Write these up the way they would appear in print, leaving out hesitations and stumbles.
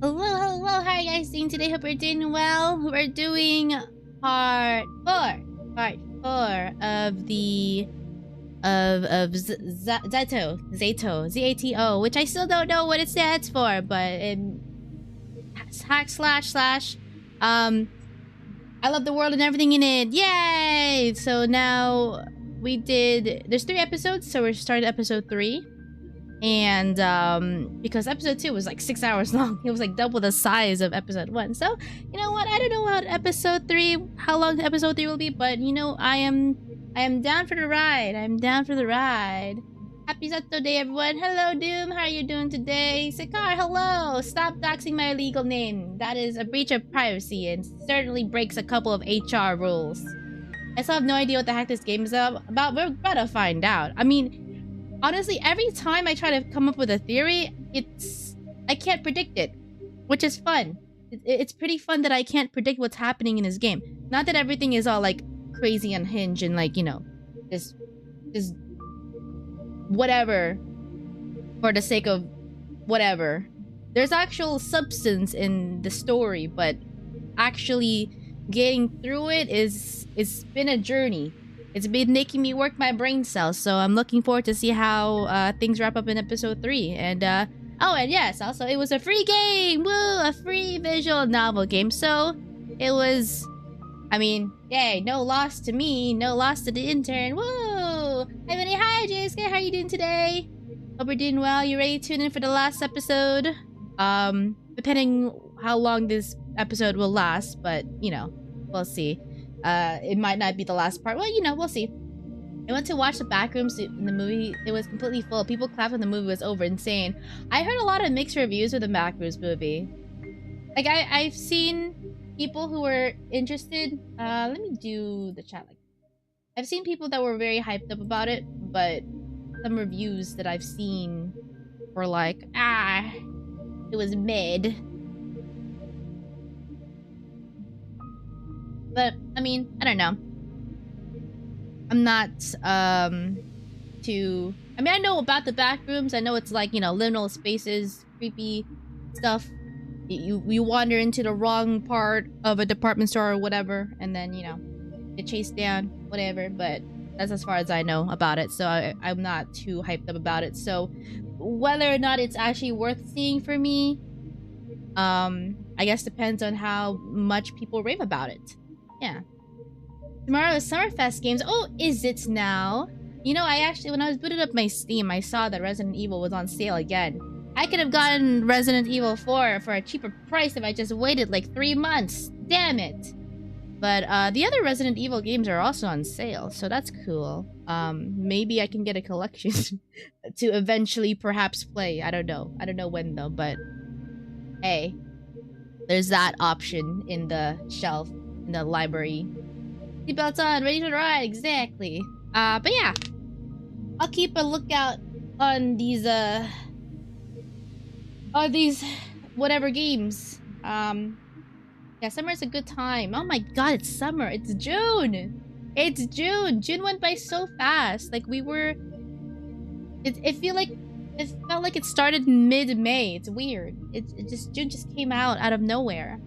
Hello, how are you guys doing today? Hope you're doing well. We're doing part four of the Z.A.T.O, Z.A.T.O, which I still don't know what it stands for, but in // I love the world and everything in it. Yay! So now there's 3 episodes, so we're starting episode 3. And because episode 2 was like 6 hours long, it was like double the size of episode 1. So you know what, I don't know how long episode 3 will be, but you know, I am down for the ride. Happy Z.A.T.O day, everyone. Hello Doom, how are you doing today? Sakar, hello. Stop doxing my legal name. That is a breach of privacy and certainly breaks a couple of HR rules. I still have no idea what the heck this game is about. We're about to find out. I mean, honestly, every time I try to come up with a theory, I can't predict it, which is fun. It's pretty fun that I can't predict what's happening in this game. Not that everything is all like crazy unhinged and like, you know, just whatever for the sake of whatever. There's actual substance in the story, but actually getting through it's been a journey. It's been making me work my brain cells, so I'm looking forward to see how things wrap up in episode 3. And oh, and yes, also it was a free game. Woo, a free visual novel game. So it was, I mean, yay, no loss to me, no loss to the intern. Woo! Hi, Jaysuke, how are you doing today? Hope you're doing well. You ready to tune in for the last episode? Depending how long this episode will last, but you know, we'll see. It might not be the last part. Well, you know, we'll see. I went to watch the Backrooms in the movie. It was completely full. People clapped when the movie was over. Insane. I heard a lot of mixed reviews of the Backrooms movie. Like, I've seen people who were interested. Let me do the chat. Like, I've seen people that were very hyped up about it, but some reviews that I've seen were like, it was mid. But, I mean, I don't know. I'm not, too... I mean, I know about the Backrooms. I know it's like, you know, liminal spaces, creepy stuff. You wander into the wrong part of a department store or whatever, and then, you know, get chased down, whatever. But that's as far as I know about it, so I'm not too hyped up about it. So, whether or not it's actually worth seeing for me, I guess depends on how much people rave about it. Yeah. Tomorrow is Summerfest games. Oh, is it now? You know, when I was booted up my Steam, I saw that Resident Evil was on sale again. I could have gotten Resident Evil 4 for a cheaper price if I just waited like 3 months. Damn it. But the other Resident Evil games are also on sale, so that's cool. Maybe I can get a collection to eventually perhaps play. I don't know. I don't know when though, but hey, there's that option in the shelf. In the library. Seatbelts on, ready to ride, exactly. But yeah. I'll keep a lookout on these whatever games. Yeah, summer's a good time. Oh my god, it's summer. It's June. It's June. June went by so fast. Like we were it felt like it started mid-May. It's weird. June just came out of nowhere.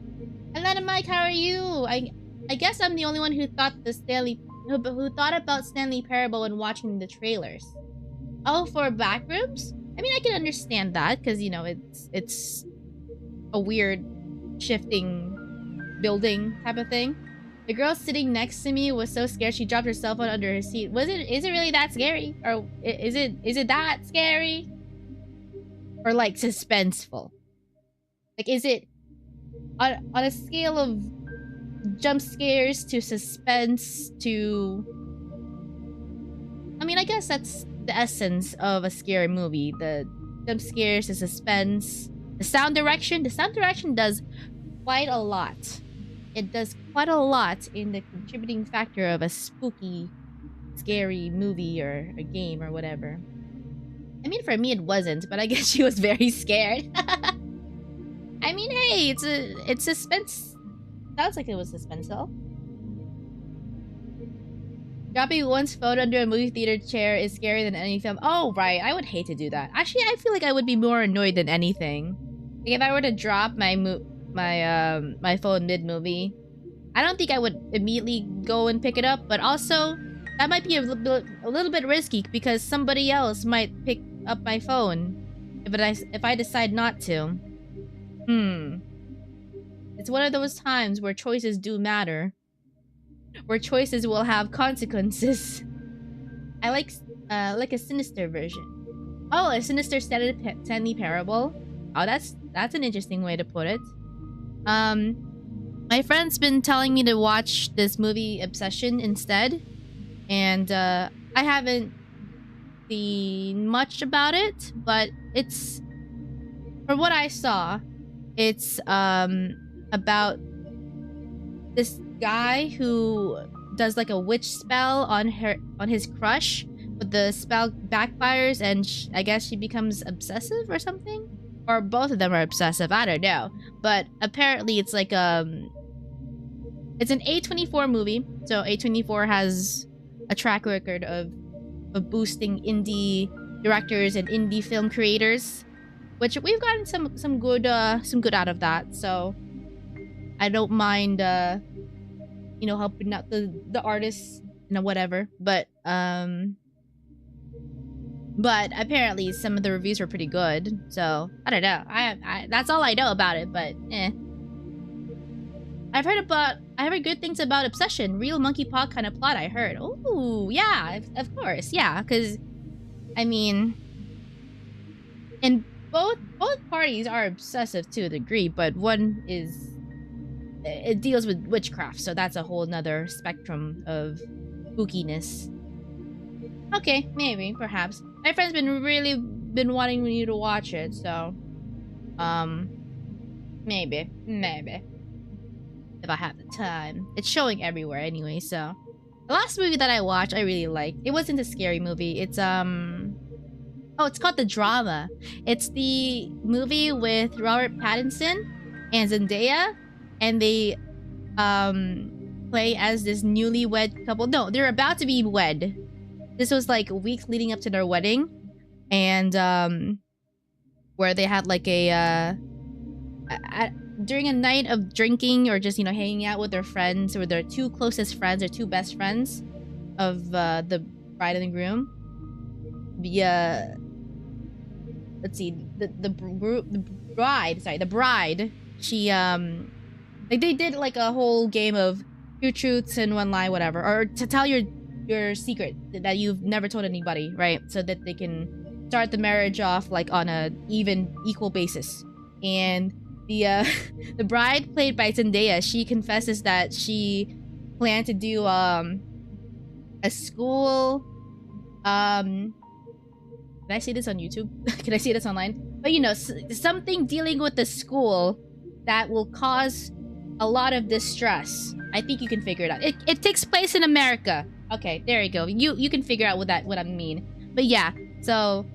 Hello, Mike. How are you? I guess I'm the only one who thought who thought about Stanley Parable when watching the trailers. Oh, for Backrooms? I mean, I can understand that because you know it's a weird shifting building type of thing. The girl sitting next to me was so scared she dropped her cell phone under her seat. Is it really that scary? Or is it that scary? Or like suspenseful? Like is it on a scale of jump scares to suspense to... I mean, I guess that's the essence of a scary movie. The jump scares, the suspense, the sound direction. The sound direction does quite a lot. It does quite a lot in the contributing factor of a spooky, scary movie or a game or whatever. I mean, for me it wasn't, but I guess she was very scared. I mean, hey, it's suspense. Sounds like it was suspense though. Dropping one's phone under a movie theater chair is scarier than any film. Oh, right. I would hate to do that. Actually, I feel like I would be more annoyed than anything. Like if I were to drop my phone mid movie, I don't think I would immediately go and pick it up. But also, that might be a little bit risky because somebody else might pick up my phone if I decide not to. It's one of those times where choices do matter. Where choices will have consequences. I like a sinister version. Oh, a sinister Stanley Parable. Oh, that's an interesting way to put it. My friend's been telling me to watch this movie Obsession instead, and I haven't seen much about it, but it's, from what I saw, it's about this guy who does like a witch spell on his crush, but the spell backfires and I guess she becomes obsessive or something, or both of them are obsessive. I don't know, but apparently it's like it's an A24 movie, so A24 has a track record of boosting indie directors and indie film creators, which we've gotten some good out of that. So I don't mind helping out the artists and whatever. But apparently some of the reviews were pretty good. So I don't know. I that's all I know about it. But I've heard good things about Obsession. Real monkey paw kind of plot, I heard. Oh yeah, of course, yeah. Because I mean, and both parties are obsessive to a degree, but one is, it deals with witchcraft, so that's a whole nother spectrum of spookiness. Okay, maybe, perhaps. My friend's been wanting me to watch it, so maybe if I have the time. It's showing everywhere anyway, so. The last movie that I watched I really liked. It wasn't a scary movie. It's oh, it's called The Drama. It's the movie with Robert Pattinson and Zendaya, and they play as this newlywed couple. No, they're about to be wed. This was like weeks leading up to their wedding, and where they had like during a night of drinking or just hanging out with their friends, or their two closest friends or two best friends of the bride and the groom. Let's see, the bride, she like they did like a whole game of two truths and one lie, whatever, or to tell your secret that you've never told anybody, right? So that they can start the marriage off like on a equal basis. And the bride, played by Zendaya, she confesses that she planned to do a school can I say this on YouTube? Can I say this online? But something dealing with the school that will cause a lot of distress. I think you can figure it out. It takes place in America. Okay, there you go. You can figure out what I mean. But yeah, so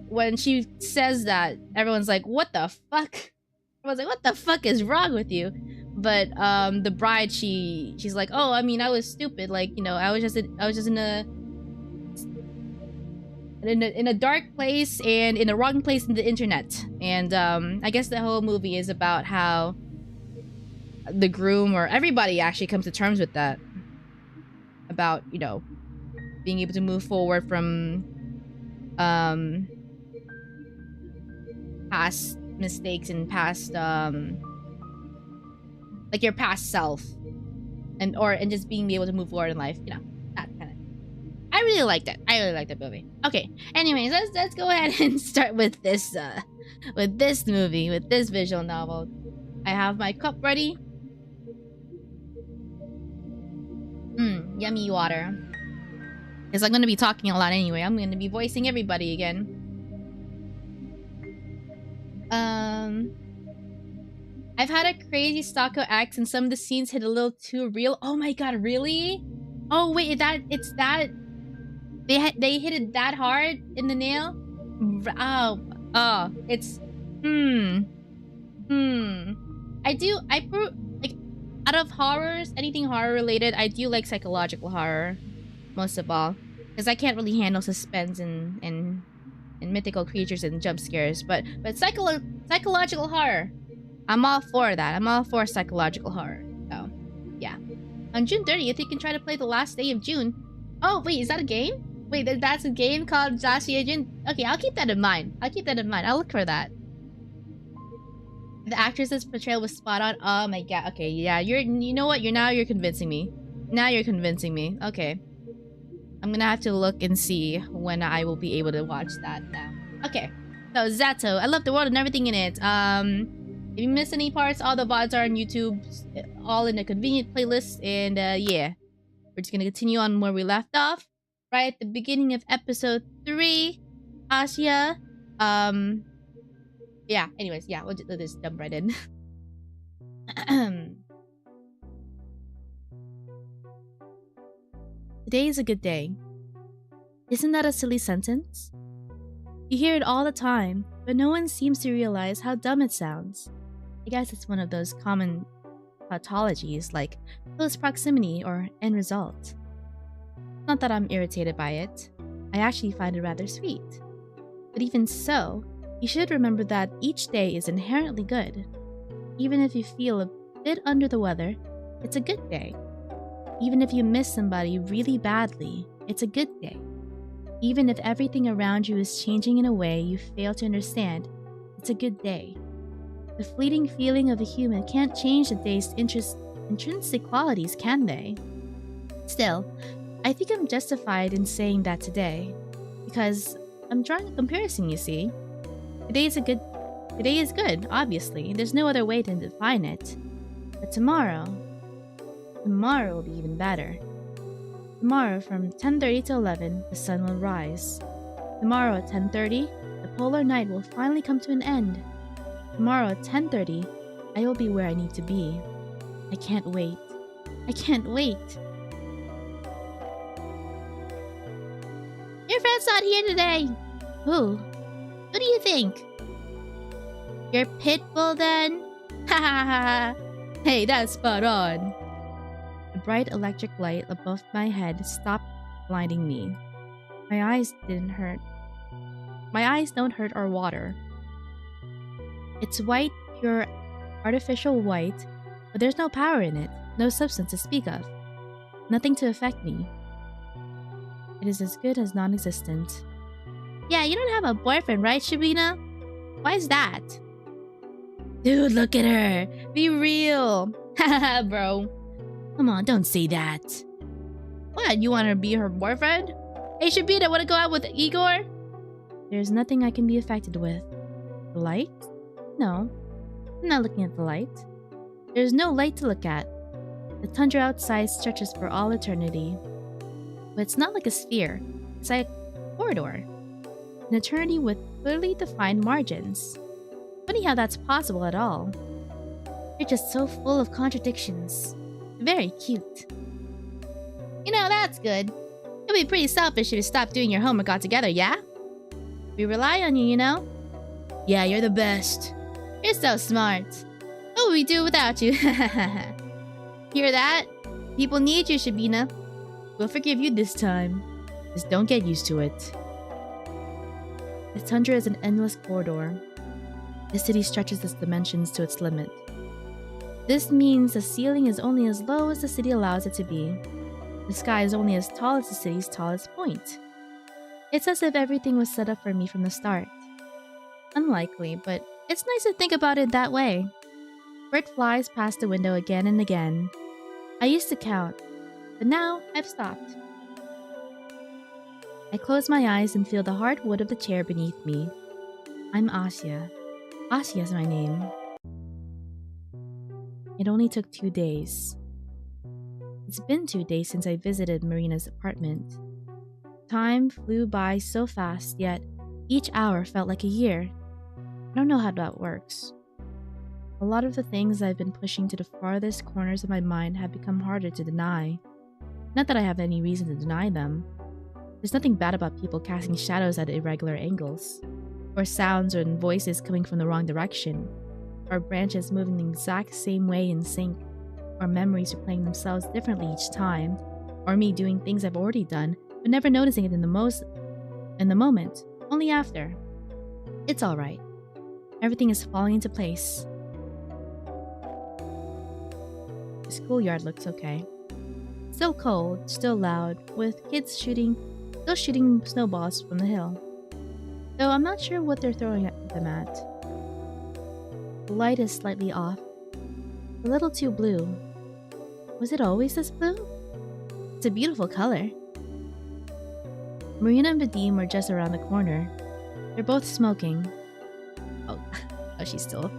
when she says that, everyone's like, what the fuck? Everyone's like, what the fuck is wrong with you? But the bride, she's like, oh, I mean, I was stupid. Like, I was just in a dark place and in the wrong place in the internet. And I guess the whole movie is about how the groom, or everybody, actually comes to terms with that. About, being able to move forward from past mistakes and past like your past self, and just being able to move forward in life, that kind of. I really liked it. I really liked that movie. Okay, anyways, let's go ahead and start with this movie, with this visual novel. I have my cup ready. Yummy water. Because I'm gonna be talking a lot anyway. I'm gonna be voicing everybody again. I've had a crazy stalker ex, and some of the scenes hit a little too real. Oh my god, really? Oh wait, it's that they hit it that hard in the nail? It's like, out of horrors, anything horror related, I do like psychological horror most of all, because I can't really handle suspense and and mythical creatures and jump scares, but psychological horror. I'm all for that. I'm all for psychological horror. So, yeah. On June 30th, you can try to play the last day of June. Oh, wait, is that a game? Wait, that's a game called Asya June? Okay, I'll keep that in mind. I'll look for that. The actress's portrayal was spot on. Oh my god. Okay, yeah, you know what? You're convincing me. Now you're convincing me. Okay. I'm gonna have to look and see when I will be able to watch that now. Okay. So, Z.A.T.O. I love the world and everything in it. If you missed any parts, all the VODs are on YouTube, all in a convenient playlist, and yeah. We're just gonna continue on where we left off. Right at the beginning of episode 3. Asya. Yeah, anyways, yeah, we'll just jump right in. Today is a good day. Isn't that a silly sentence? You hear it all the time, but no one seems to realize how dumb it sounds. I guess it's one of those common tautologies like close proximity or end result. Not that I'm irritated by it. I actually find it rather sweet. But even so, you should remember that each day is inherently good. Even if you feel a bit under the weather, it's a good day. Even if you miss somebody really badly, it's a good day. Even if everything around you is changing in a way you fail to understand, it's a good day. The fleeting feeling of a human can't change the day's intrinsic qualities, can they? Still, I think I'm justified in saying that today, because I'm drawing a comparison, you see. Today is good, obviously. There's no other way to define it. But tomorrow will be even better. Tomorrow from 10:30 to 11, the sun will rise. Tomorrow at 10:30, the polar night will finally come to an end. Tomorrow at 10:30, I will be where I need to be. I can't wait. I can't wait. Your friend's not here today. Who? Who do you think? Your pit bull then? Ha ha ha. Hey, that's spot on. The bright electric light above my head stopped blinding me. My eyes didn't hurt. My eyes don't hurt or water. It's white, pure, artificial white, but there's no power in it, no substance to speak of. Nothing to affect me. It is as good as non-existent. Yeah, you don't have a boyfriend, right, Shabina? Why is that? Dude, look at her. Be real. Haha, bro. Come on, don't say that. What, you want to be her boyfriend? Hey, Shabina, want to go out with Igor? There's nothing I can be affected with. The light? No. I'm not looking at the light. There's no light to look at. The tundra outside stretches for all eternity. But it's not like a sphere. It's like a corridor. An eternity with clearly defined margins. Funny how that's possible at all. You're just so full of contradictions. Very cute. You know, that's good. It'd be pretty selfish if you stopped doing your homework altogether, yeah? We rely on you, you know? Yeah, you're the best. You're so smart. What would we do without you? Hear that? People need you, Shabina. We'll forgive you this time. Just don't get used to it. The tundra is an endless corridor. The city stretches its dimensions to its limit. This means the ceiling is only as low as the city allows it to be. The sky is only as tall as the city's tallest point. It's as if everything was set up for me from the start. Unlikely, but it's nice to think about it that way. Bird flies past the window again and again. I used to count, but now I've stopped. I close my eyes and feel the hard wood of the chair beneath me. I'm Asya. Asya is my name. It only took 2 days. It's been 2 days since I visited Marina's apartment. Time flew by so fast, yet each hour felt like a year. I don't know how that works. A lot of the things I've been pushing to the farthest corners of my mind have become harder to deny. Not that I have any reason to deny them. There's nothing bad about people casting shadows at irregular angles, or sounds and voices coming from the wrong direction, or branches moving the exact same way in sync, or memories replaying themselves differently each time, or me doing things I've already done but never noticing it in the moment. Only after. It's alright. Everything is falling into place. The schoolyard looks okay. Still cold, still loud, with kids still shooting snowballs from the hill. Though I'm not sure what they're throwing them at. The light is slightly off. A little too blue. Was it always this blue? It's a beautiful color. Marina and Vadim are just around the corner. They're both smoking. Oh, she still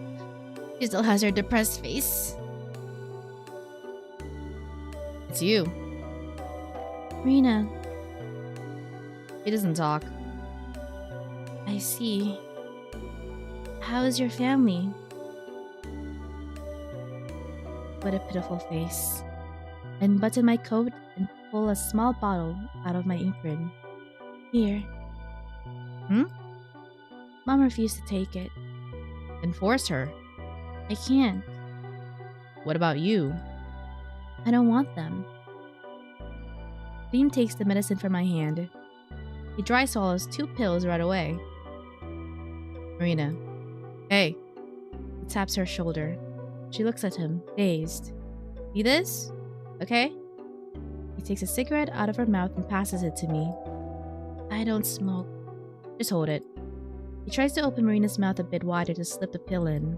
has her depressed face. It's you. Marina. He doesn't talk. I see. How is your family? What a pitiful face. I unbutton my coat and pull a small bottle out of my apron. Here. Mom refused to take it. Then force her. I can't. What about you? I don't want them. Beam takes the medicine from my hand. He dry swallows 2 pills right away. Marina. Hey. He taps her shoulder. She looks at him, dazed. See this? Okay? He takes a cigarette out of her mouth and passes it to me. I don't smoke. Just hold it. He tries to open Marina's mouth a bit wider to slip the pill in.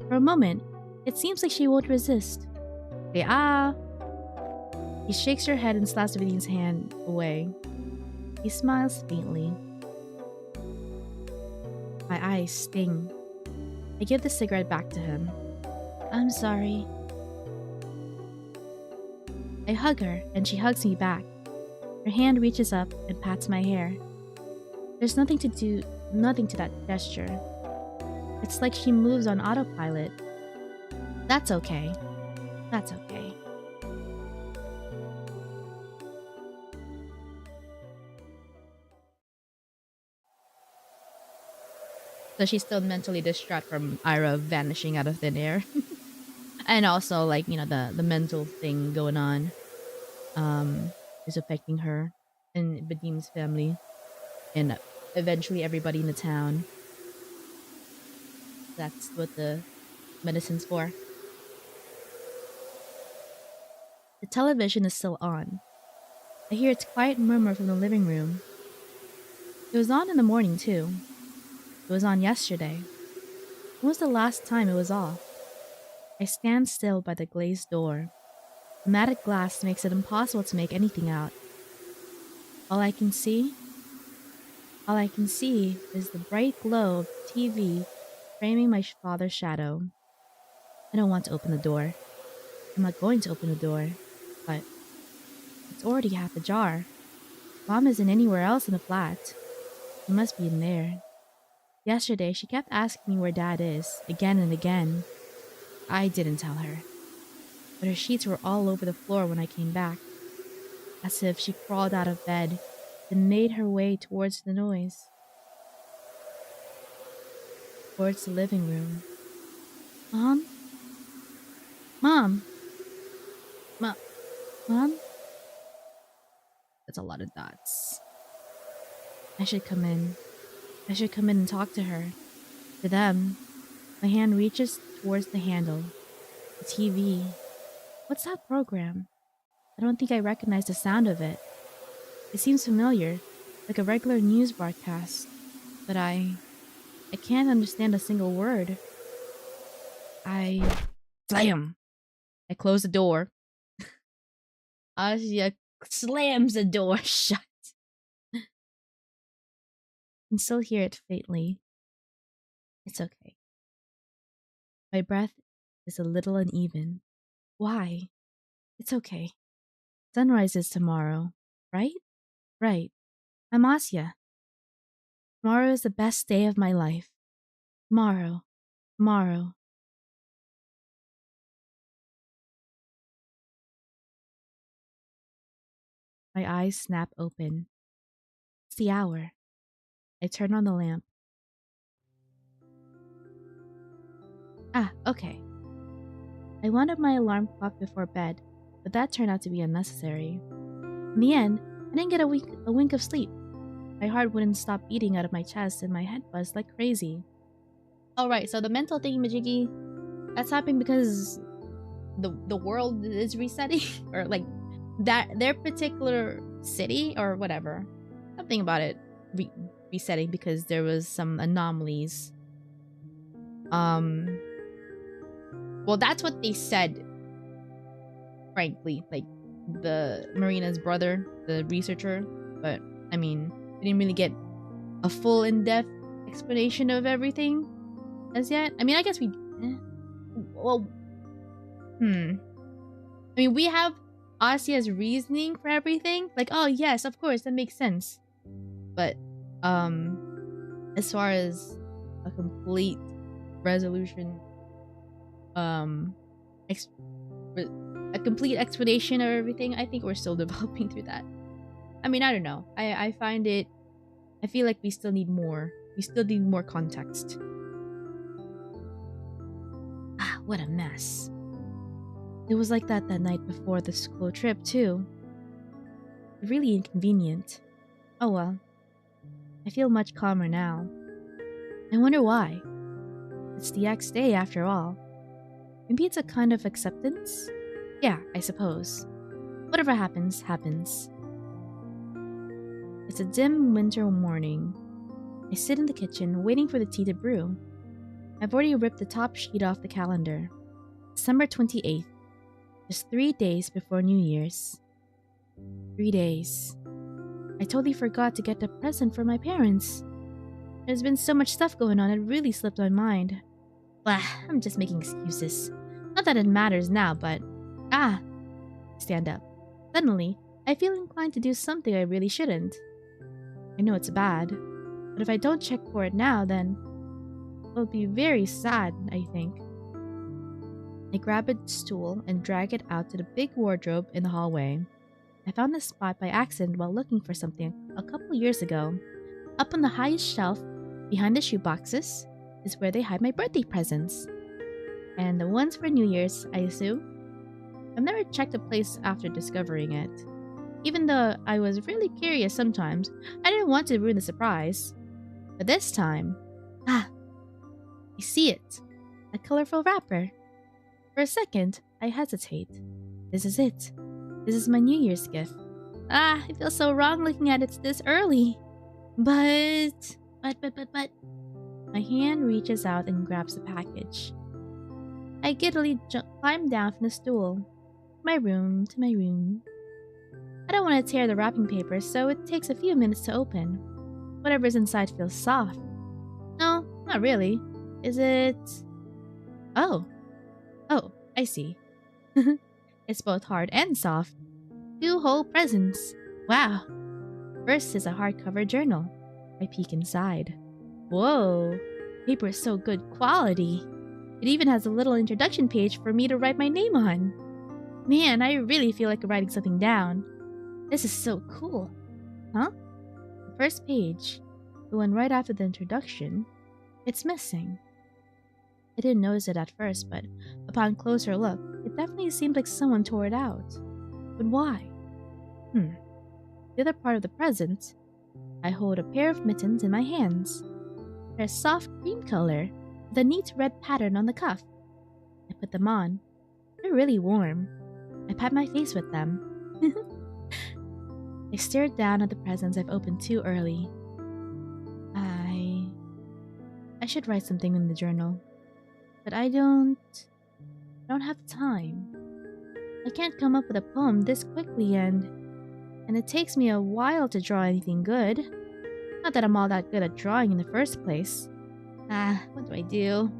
For a moment, it seems like she won't resist. Say ah! He shakes her head and slaps Vidin's hand away. He smiles faintly. My eyes sting. I give the cigarette back to him. I'm sorry. I hug her, and she hugs me back. Her hand reaches up and pats my hair. There's nothing to that gesture. It's like she moves on autopilot. That's okay. That's okay. So she's still mentally distraught from Ira vanishing out of thin air. And also, like, the mental thing going on is affecting her and Badim's family and eventually everybody in the town. That's what the medicine's for. The television is still on. I hear its quiet murmur from the living room. It was on in the morning, too. It was on yesterday. When was the last time it was off? I stand still by the glazed door. The matted glass makes it impossible to make anything out. All I can see is the bright glow of the TV framing my father's shadow. I don't want to open the door. I'm not going to open the door, but it's already half ajar. Mom isn't anywhere else in the flat. He must be in there. Yesterday, she kept asking me where Dad is, again and again. I didn't tell her. But her sheets were all over the floor when I came back, as if she crawled out of bed and made her way towards the noise. Towards the living room. Mom? Mom? Mom? That's a lot of dots. I should come in. I should come in and talk to her. To them. My hand reaches towards the handle. The TV. What's that program? I don't think I recognize the sound of it. It seems familiar, like a regular news broadcast. But I can't understand a single word. Slam! I close the door. Asya slams the door shut. I can still hear it faintly. It's okay. My breath is a little uneven. Why? It's okay. Sunrise is tomorrow, right? Right. I'm Asya. Tomorrow is the best day of my life. Tomorrow. Tomorrow. My eyes snap open. It's the hour. I turn on the lamp. Okay. I wanted my alarm clock before bed, but that turned out to be unnecessary. In the end, I didn't get a wink of sleep. My heart wouldn't stop beating out of my chest and my head buzzed like crazy. Alright, so the mental thingy-majiggy, that's happening because the world is resetting? Or like that their particular city or whatever. Something about it resetting because there was some anomalies. Well, that's what they said, frankly. Like, the Marina's brother, the researcher. But, I mean, we didn't really get a full in-depth explanation of everything as yet. I mean, I guess we... Well... I mean, we have Asya's reasoning for everything. Like, oh, yes, of course, that makes sense. But, as far as a complete resolution, a complete explanation of everything, I think we're still developing through that. I mean, I don't know. I find it... I feel like we still need more. We still need more context. Ah, what a mess. It was like that night before the school trip, too. Really inconvenient. Oh well. I feel much calmer now. I wonder why. It's the next day after all. Maybe it's a kind of acceptance? Yeah, I suppose. Whatever happens, happens. It's a dim winter morning. I sit in the kitchen, waiting for the tea to brew. I've already ripped the top sheet off the calendar. December 28th. Just 3 days before New Year's. 3 days. I totally forgot to get a present for my parents. There's been so much stuff going on, it really slipped my mind. Blah, I'm just making excuses. Not that it matters now, but... Ah! Stand up. Suddenly, I feel inclined to do something I really shouldn't. I know it's bad, but if I don't check for it now, then... It'll be very sad, I think. I grab a stool and drag it out to the big wardrobe in the hallway. I found this spot by accident while looking for something a couple years ago. Up on the highest shelf, behind the shoeboxes, is where they hide my birthday presents. And the ones for New Year's, I assume? I've never checked the place after discovering it. Even though I was really curious sometimes, I didn't want to ruin the surprise. But this time... Ah! I see it. A colorful wrapper. For a second, I hesitate. This is it. This is my New Year's gift. Ah, I feel so wrong looking at it this early. But... My hand reaches out and grabs the package. I giddily climb down from the stool. To my room. I don't want to tear the wrapping paper, so it takes a few minutes to open. Whatever's inside feels soft. No, not really. Is it... Oh, I see. It's both hard and soft. 2 whole presents. Wow. First is a hardcover journal. I peek inside. Whoa. Paper is so good quality. It even has a little introduction page for me to write my name on. Man, I really feel like writing something down. This is so cool. Huh? The first page, the one right after the introduction, it's missing. I didn't notice it at first, but upon closer look, it definitely seemed like someone tore it out. But why? The other part of the present, I hold a pair of mittens in my hands. They're a soft cream color, with a neat red pattern on the cuff. I put them on. They're really warm. I pat my face with them. I stared down at the presents I've opened too early. I should write something in the journal. But I don't have time. I can't come up with a poem this quickly and it takes me a while to draw anything good. Not that I'm all that good at drawing in the first place. What do I do?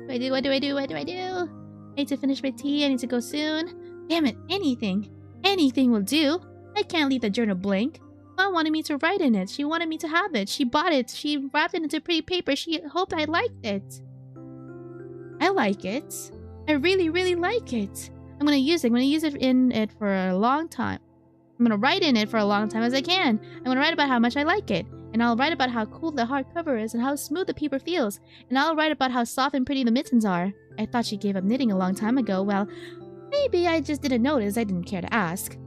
What do I do? I need to finish my tea, I need to go soon. Damn it, anything. Anything will do. I can't leave the journal blank. Mom wanted me to write in it. She wanted me to have it. She bought it. She wrapped it into pretty paper. She hoped I liked it. I like it. I really, really like it. I'm gonna use it. I'm gonna use it in it for a long time. I'm gonna write in it for a long time as I can. I'm gonna write about how much I like it. And I'll write about how cool the hardcover is and how smooth the paper feels. And I'll write about how soft and pretty the mittens are. I thought she gave up knitting a long time ago. Well, maybe I just didn't notice. I didn't care to ask.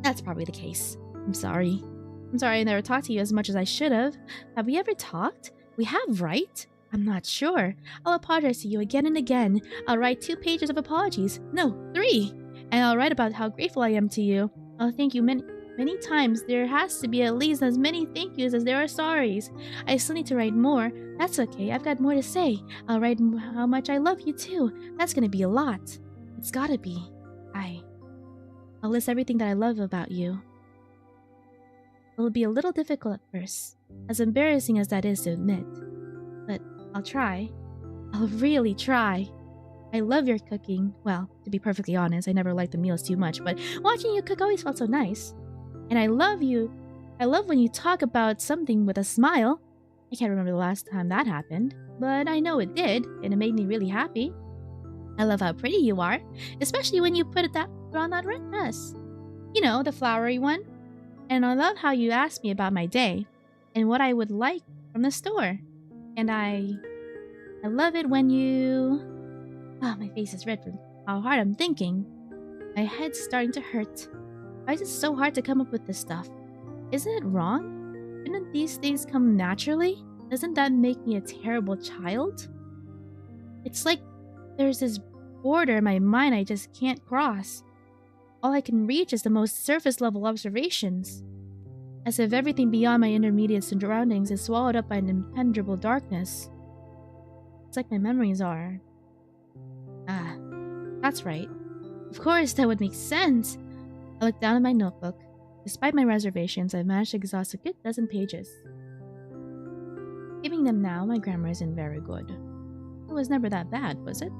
That's probably the case. I'm sorry. I'm sorry I never talked to you as much as I should have. Have we ever talked? We have, right? I'm not sure. I'll apologize to you again and again. I'll write 2 pages of apologies. No, 3. And I'll write about how grateful I am to you. I'll thank you many times. There has to be at least as many thank yous as there are sorries. I still need to write more. That's okay. I've got more to say. I'll write how much I love you too. That's gonna be a lot. It's gotta be. I'll list everything that I love about you. It will be a little difficult at first, as embarrassing as that is to admit. But I'll try. I'll really try. I love your cooking. Well, to be perfectly honest, I never liked the meals too much, but watching you cook always felt so nice. And I love you. I love when you talk about something with a smile. I can't remember the last time that happened, but I know it did, and it made me really happy. I love how pretty you are, especially when you put on that red dress. You know, the flowery one. And I love how you asked me about my day and what I would like from the store. And I love it when you... Oh, my face is red from how hard I'm thinking. My head's starting to hurt. Why is it so hard to come up with this stuff? Isn't it wrong? Shouldn't these things come naturally? Doesn't that make me a terrible child? It's like there's this border in my mind I just can't cross. All I can reach is the most surface-level observations. As if everything beyond my intermediate surroundings is swallowed up by an impenetrable darkness. It's like my memories are. Ah, that's right. Of course, that would make sense. I looked down at my notebook. Despite my reservations, I've managed to exhaust a good dozen pages. Giving them now, my grammar isn't very good. It was never that bad, was it?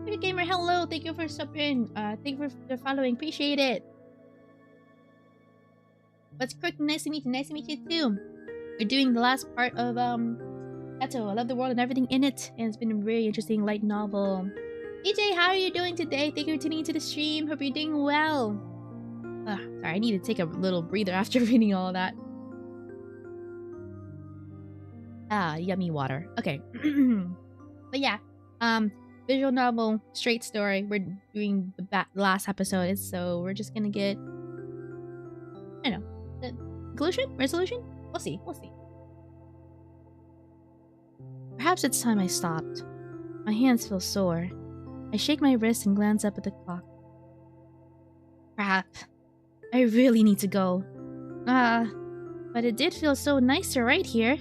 Hey gamer, hello! Thank you for stopping. Thank you for following. Appreciate it. What's cooking? Nice to meet you. Nice to meet you too. We're doing the last part of Z.A.T.O. I love the world and everything in it, and it's been a very interesting light novel. EJ, how are you doing today? Thank you for tuning into the stream. Hope you're doing well. Sorry, I need to take a little breather after reading all of that. Ah, yummy water. Okay. But yeah, visual novel, straight story. We're doing the last episode, so we're just gonna get, I don't know, the conclusion? Resolution? We'll see. We'll see. Perhaps it's time I stopped. My hands feel sore. I shake my wrist and glance up at the clock. Crap. I really need to go. But it did feel so nice to write here.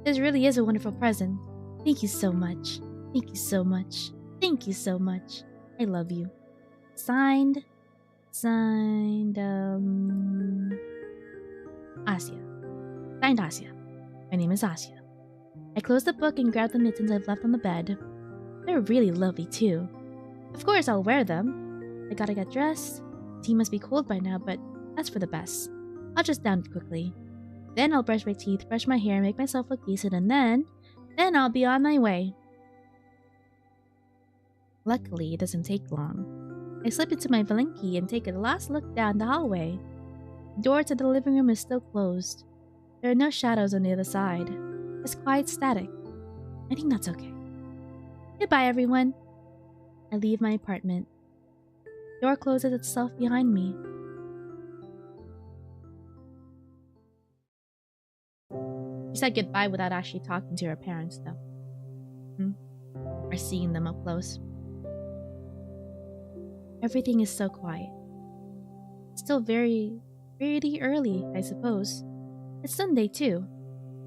This really is a wonderful present. Thank you so much. Thank you so much. Thank you so much. I love you. Signed, Asya. Signed, Asya. My name is Asya. I close the book and grab the mittens I've left on the bed. They're really lovely too. Of course I'll wear them. I gotta get dressed. Tea must be cold by now, but that's for the best. I'll just down it quickly. Then I'll brush my teeth, brush my hair, make myself look decent, and then I'll be on my way. Luckily, it doesn't take long. I slip into my Valinki and take a last look down the hallway. The door to the living room is still closed. There are no shadows on the other side. It's quiet static. I think that's okay. Goodbye, everyone. I leave my apartment. The door closes itself behind me. She said goodbye without actually talking to her parents, though. Or seeing them up close. Everything is so quiet. It's still very early, I suppose. It's Sunday, too.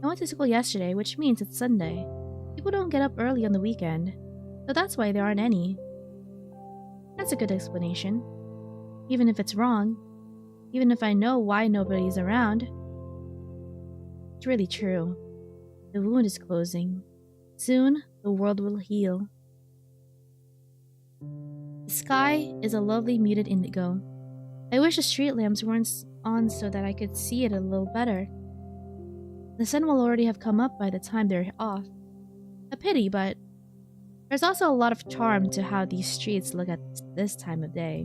I went to school yesterday, which means it's Sunday. People don't get up early on the weekend, so that's why there aren't any. That's a good explanation. Even if it's wrong. Even if I know why nobody's around. It's really true. The wound is closing. Soon, the world will heal. The sky is a lovely muted indigo. I wish the street lamps weren't on so that I could see it a little better. The sun will already have come up by the time they're off. A pity, but there's also a lot of charm to how these streets look at this time of day,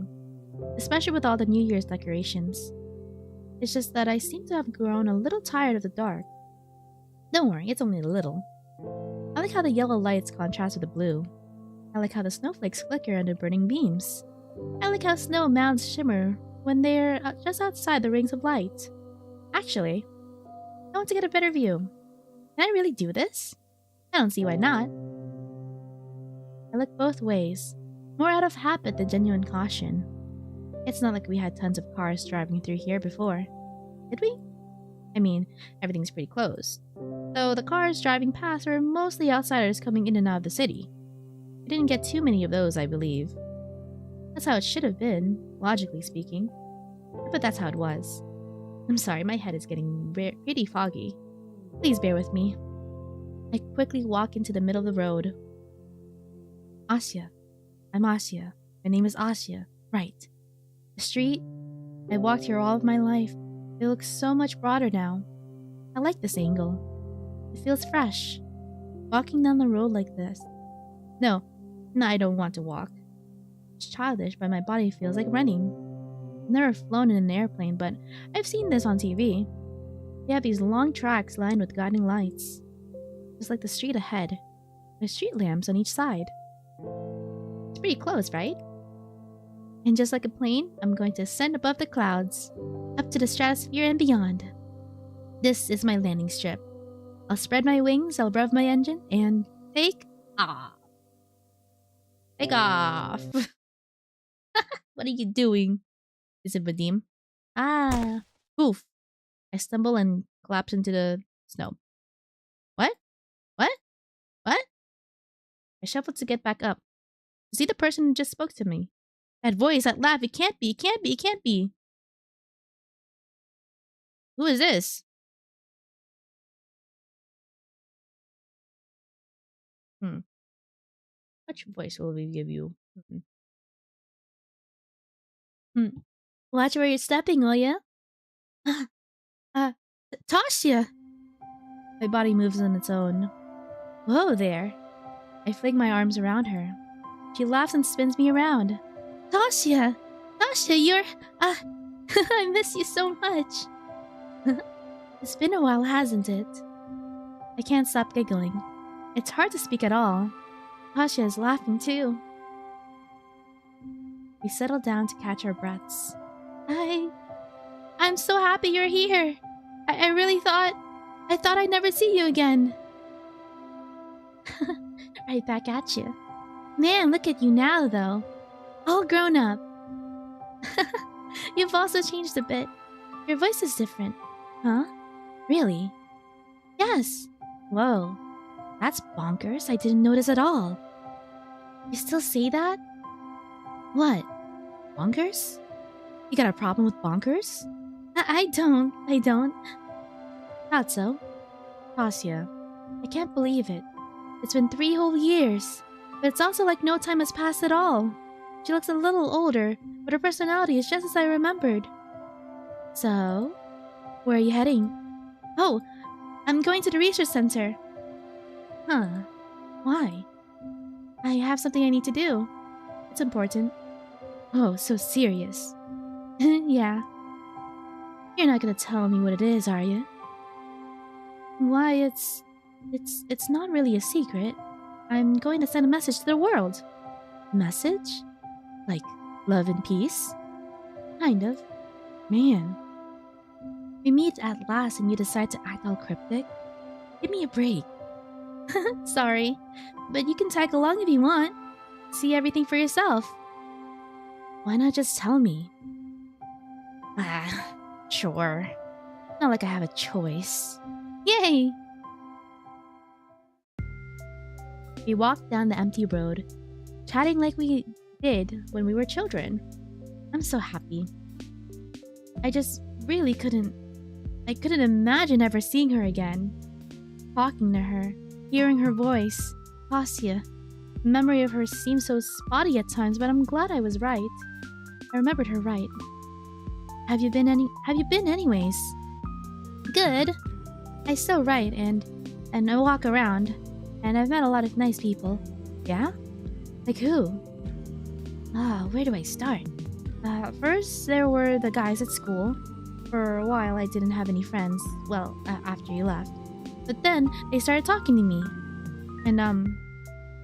especially with all the New Year's decorations. It's just that I seem to have grown a little tired of the dark. Don't worry, it's only a little. I like how the yellow lights contrast with the blue. I like how the snowflakes flicker under burning beams. I like how snow mounds shimmer when they're just outside the rings of light. Actually, I want to get a better view. Can I really do this? I don't see why not. I look both ways, more out of habit than genuine caution. It's not like we had tons of cars driving through here before. Did we? I mean, everything's pretty close. So the cars driving past were mostly outsiders coming in and out of the city. We didn't get too many of those, I believe. That's how it should have been, logically speaking. But that's how it was. I'm sorry, my head is getting pretty foggy. Please bear with me. I quickly walk into the middle of the road. Asya. I'm Asya. My name is Asya. Right. The street? I walked here all of my life. It looks so much broader now. I like this angle. It feels fresh. Walking down the road like this. No, I don't want to walk. It's childish, but my body feels like running. I've never flown in an airplane, but I've seen this on TV. They have these long tracks lined with guiding lights. Just like the street ahead. With street lamps on each side. It's pretty close, right? And just like a plane, I'm going to ascend above the clouds, up to the stratosphere and beyond. This is my landing strip. I'll spread my wings, I'll rev my engine, and take off. Take off. What are you doing? Is it Vadim? Ah. Poof. I stumble and collapse into the snow. What? What? What? I shuffled to get back up. To see the person who just spoke to me. That voice, that laugh, it can't be, it can't be, it can't be. Who is this? Which voice will we give you? Watch where you're stepping, will ya? Tasya! My body moves on its own. Whoa there. I fling my arms around her. She laughs and spins me around. Tasya! Tasya, you're... I miss you so much. It's been a while, hasn't it? I can't stop giggling. It's hard to speak at all. Tasya is laughing too. We settle down to catch our breaths. I'm so happy you're here. I really thought... I thought I'd never see you again. Right back at you. Man, look at you now, though. All grown up. You've also changed a bit. Your voice is different. Huh? Really? Yes. Whoa. That's bonkers. I didn't notice at all. You still say that? What? Bonkers? You got a problem with bonkers? I don't. Thought so. Asya, I can't believe it. It's been 3 whole years. But it's also like no time has passed at all. She looks a little older, but her personality is just as I remembered. So, where are you heading? Oh, I'm going to the research center. Huh. Why? I have something I need to do. It's important. Oh, so serious. Yeah. You're not gonna tell me what it is, are you? Why, it's not really a secret. I'm going to send a message to the world. Message? Like love and peace? Kind of. Man. We meet at last and you decide to act all cryptic? Give me a break. Sorry, but you can tag along if you want. See everything for yourself. Why not just tell me? Sure. Not like I have a choice. Yay! We walked down the empty road, chatting like we did when we were children. I'm so happy. I just really couldn't imagine ever seeing her again. Talking to her, hearing her voice, Asya. Memory of her seems so spotty at times, but I'm glad I was right. I remembered her right. Have you been anyways? Good. I still write and I walk around, and I've met a lot of nice people. Yeah? Like who? Where do I start? First, there were the guys at school. For a while, I didn't have any friends. Well, after you left. But then, they started talking to me. And,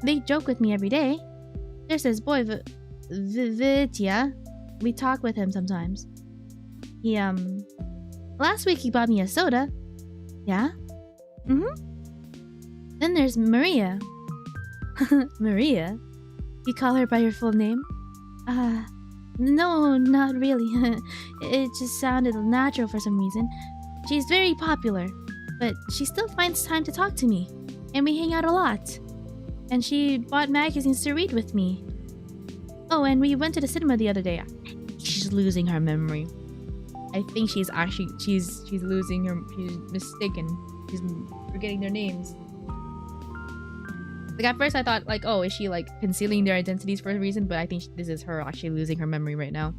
they joke with me every day. There's this boy, Vitya. We talk with him sometimes. Last week you bought me a soda. Yeah? Mm-hmm. Then there's Maria. Maria? You call her by your full name? No, not really. It just sounded natural for some reason. She's very popular, but she still finds time to talk to me, and we hang out a lot. And she bought magazines to read with me. Oh, and we went to the cinema the other day. She's losing her memory. I think she's losing her. She's mistaken. She's forgetting their names. Like, at first I thought, like, oh, is she, like, concealing their identities for a reason? But I think this is her actually losing her memory right now.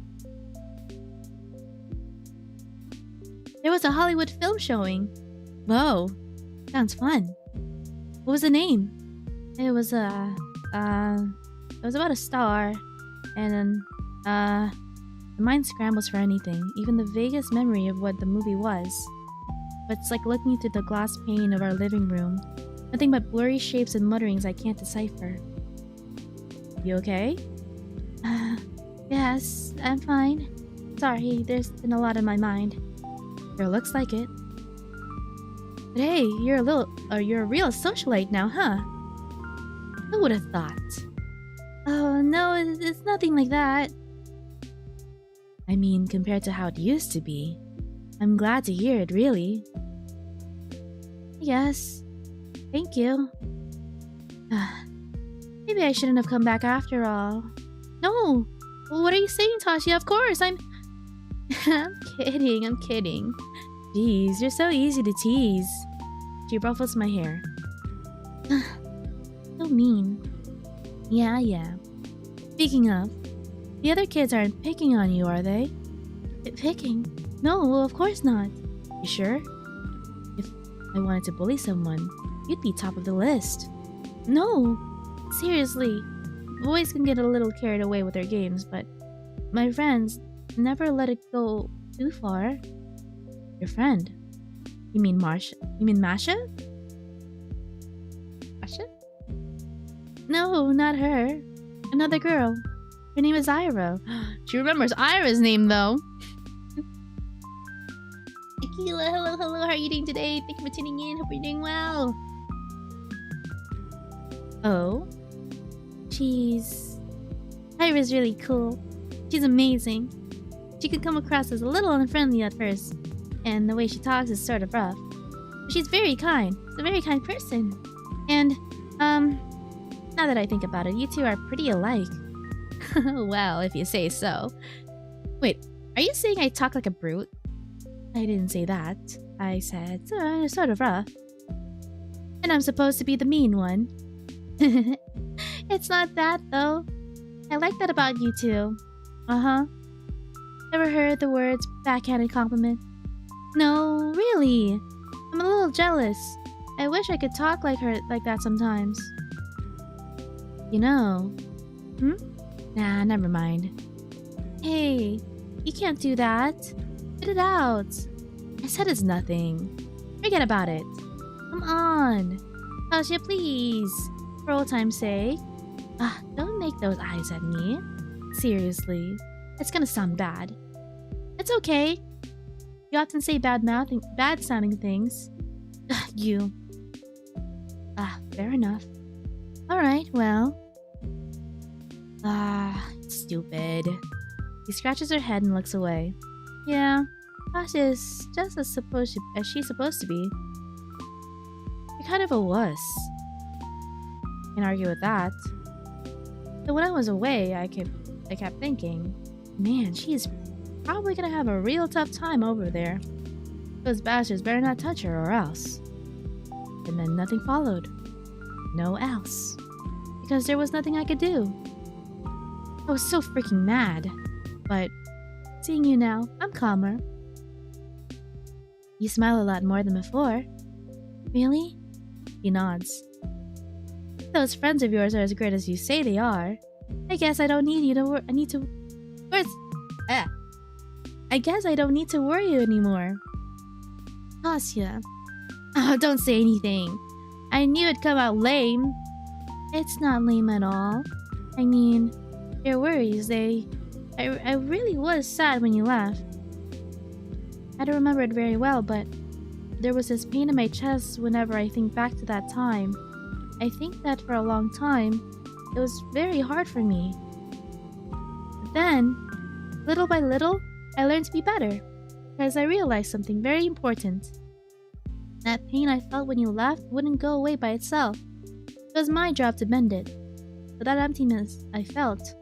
There was a Hollywood film showing. Whoa. Sounds fun. What was the name? It was, it was about a star. And then, the mind scrambles for anything. Even the vaguest memory of what the movie was. But it's like looking through the glass pane of our living room. Nothing but blurry shapes and mutterings I can't decipher. You okay? Yes, I'm fine. Sorry, there's been a lot on my mind. Sure looks like it. But hey, you're a real socialite now, huh? Who would have thought? Oh, no, it's nothing like that. I mean, compared to how it used to be. I'm glad to hear it, really. Yes. Thank you. Maybe I shouldn't have come back after all. No! Well, what are you saying, Tasha? Of course, I'm kidding, I'm kidding. Jeez, you're so easy to tease. She ruffles my hair. So mean. Yeah. Speaking of, the other kids aren't picking on you, are they? Picking? No, of course not. You sure? If I wanted to bully someone, you'd be top of the list. No! Seriously. Boys can get a little carried away with their games, but my friends never let it go too far. Your friend? You mean Masha? Masha? No, not her. Another girl. Her name is Ira. She remembers Ira's name, though. Tequila, hello, how are you doing today? Thank you for tuning in. Hope you're doing well. Oh? Ira's really cool. She's amazing. She can come across as a little unfriendly at first, and the way she talks is sort of rough. But she's very kind. She's a very kind person. And, now that I think about it, you two are pretty alike. Well, if you say so. Wait, are you saying I talk like a brute? I didn't say that. I said, sort of rough. And I'm supposed to be the mean one. It's not that, though. I like that about you two. Uh-huh. Ever heard the words backhanded compliment? No, really. I'm a little jealous. I wish I could talk like her like that sometimes. You know. Nah, never mind. Hey, you can't do that. Spit it out. I said it's nothing. Forget about it. Come on. Tasha, please. For old time's sake. Don't make those eyes at me. Seriously. It's gonna sound bad. It's okay. You often say bad sounding things. You. Fair enough. Alright, well. Stupid. He scratches her head and looks away. Yeah, Tasha is just as she's supposed to be. You're kind of a wuss. Can't argue with that. So when I was away, I kept thinking, man, she's probably gonna have a real tough time over there. Those bastards better not touch her or else. And then nothing followed. No else. Because there was nothing I could do. I was so freaking mad. But seeing you now, I'm calmer. You smile a lot more than before. Really? He nods. If those friends of yours are as great as you say they are, I guess I don't need you to I guess I don't need to worry you anymore. Asya. Oh, don't say anything. I knew it'd come out lame. It's not lame at all. I mean, your worries, I really was sad when you left. I don't remember it very well, but there was this pain in my chest whenever I think back to that time. I think that for a long time, it was very hard for me. But then, little by little, I learned to be better because I realized something very important. That pain I felt when you left wouldn't go away by itself. It was my job to mend it. So that emptiness I felt,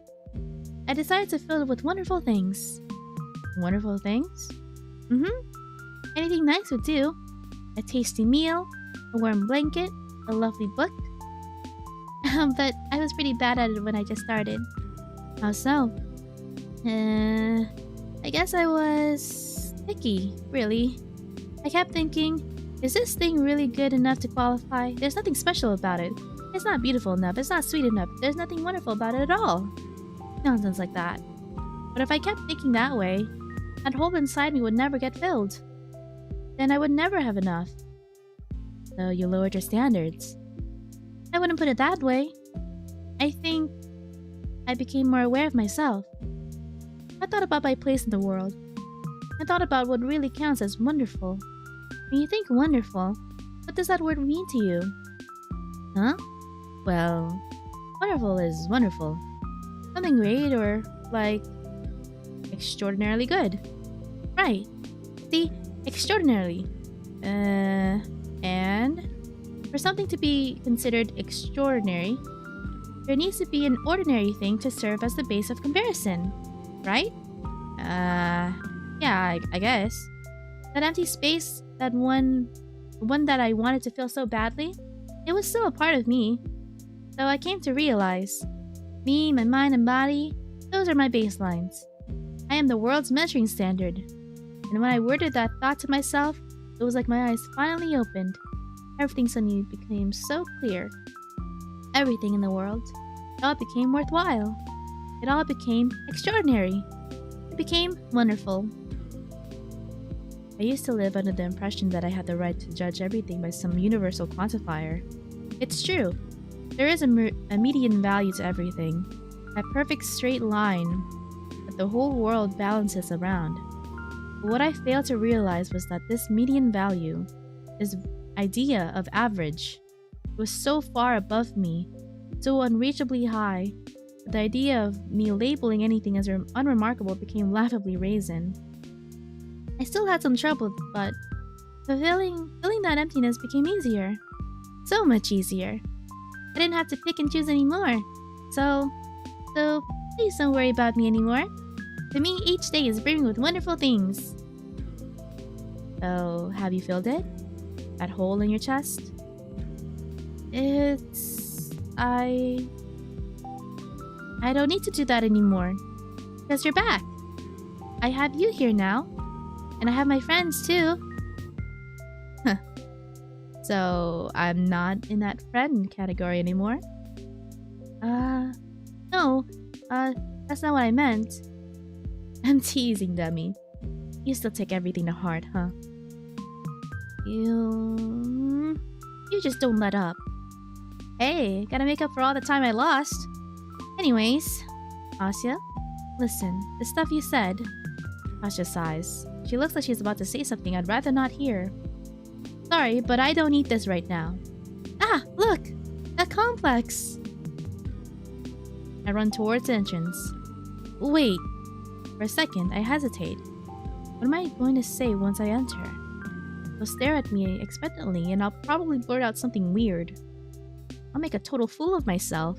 I decided to fill it with wonderful things. Wonderful things? Anything nice would do. A tasty meal, a warm blanket, a lovely book. But I was pretty bad at it when I just started. How so? I guess I was picky, really. I kept thinking, is this thing really good enough to qualify? There's nothing special about it. It's not beautiful enough, it's not sweet enough, there's nothing wonderful about it at all. Nonsense like that. But if I kept thinking that way, that hole inside me would never get filled. Then I would never have enough. So you lowered your standards. I wouldn't put it that way. I think I became more aware of myself. I thought about my place in the world. I thought about what really counts as wonderful. When you think wonderful, what does that word mean to you? Huh? Well, wonderful is wonderful. Something great or, like, extraordinarily good. Right. See, extraordinarily. And for something to be considered extraordinary, there needs to be an ordinary thing to serve as the base of comparison. Right? Yeah, I guess. That empty space, that one that I wanted to fill so badly, it was still a part of me. So I came to realize, me, my mind and body, those are my baselines. I am the world's measuring standard. And when I worded that thought to myself, it was like my eyes finally opened. Everything suddenly became so clear. Everything in the world, it all became worthwhile. It all became extraordinary. It became wonderful. I used to live under the impression that I had the right to judge everything by some universal quantifier. It's true. There is a median value to everything. A perfect straight line that the whole world balances around. But what I failed to realize was that this median value, this idea of average, was so far above me, so unreachably high, that the idea of me labeling anything as unremarkable became laughably brazen. I still had some trouble, but filling that emptiness became easier. So much easier. I didn't have to pick and choose anymore. So please don't worry about me anymore. To me, each day is brimming with wonderful things. So, have you filled it? That hole in your chest? I don't need to do that anymore. Because you're back. I have you here now. And I have my friends too. So, I'm not in that friend category anymore? No. That's not what I meant. I'm teasing, dummy. You still take everything to heart, huh? You just don't let up. Hey, gotta make up for all the time I lost. Anyways, Asya, listen, the stuff you said. Asya sighs. She looks like she's about to say something I'd rather not hear. Sorry, but I don't need this right now. Ah, look! That complex! I run towards the entrance. Wait. For a second, I hesitate. What am I going to say once I enter? They'll stare at me expectantly and I'll probably blurt out something weird. I'll make a total fool of myself.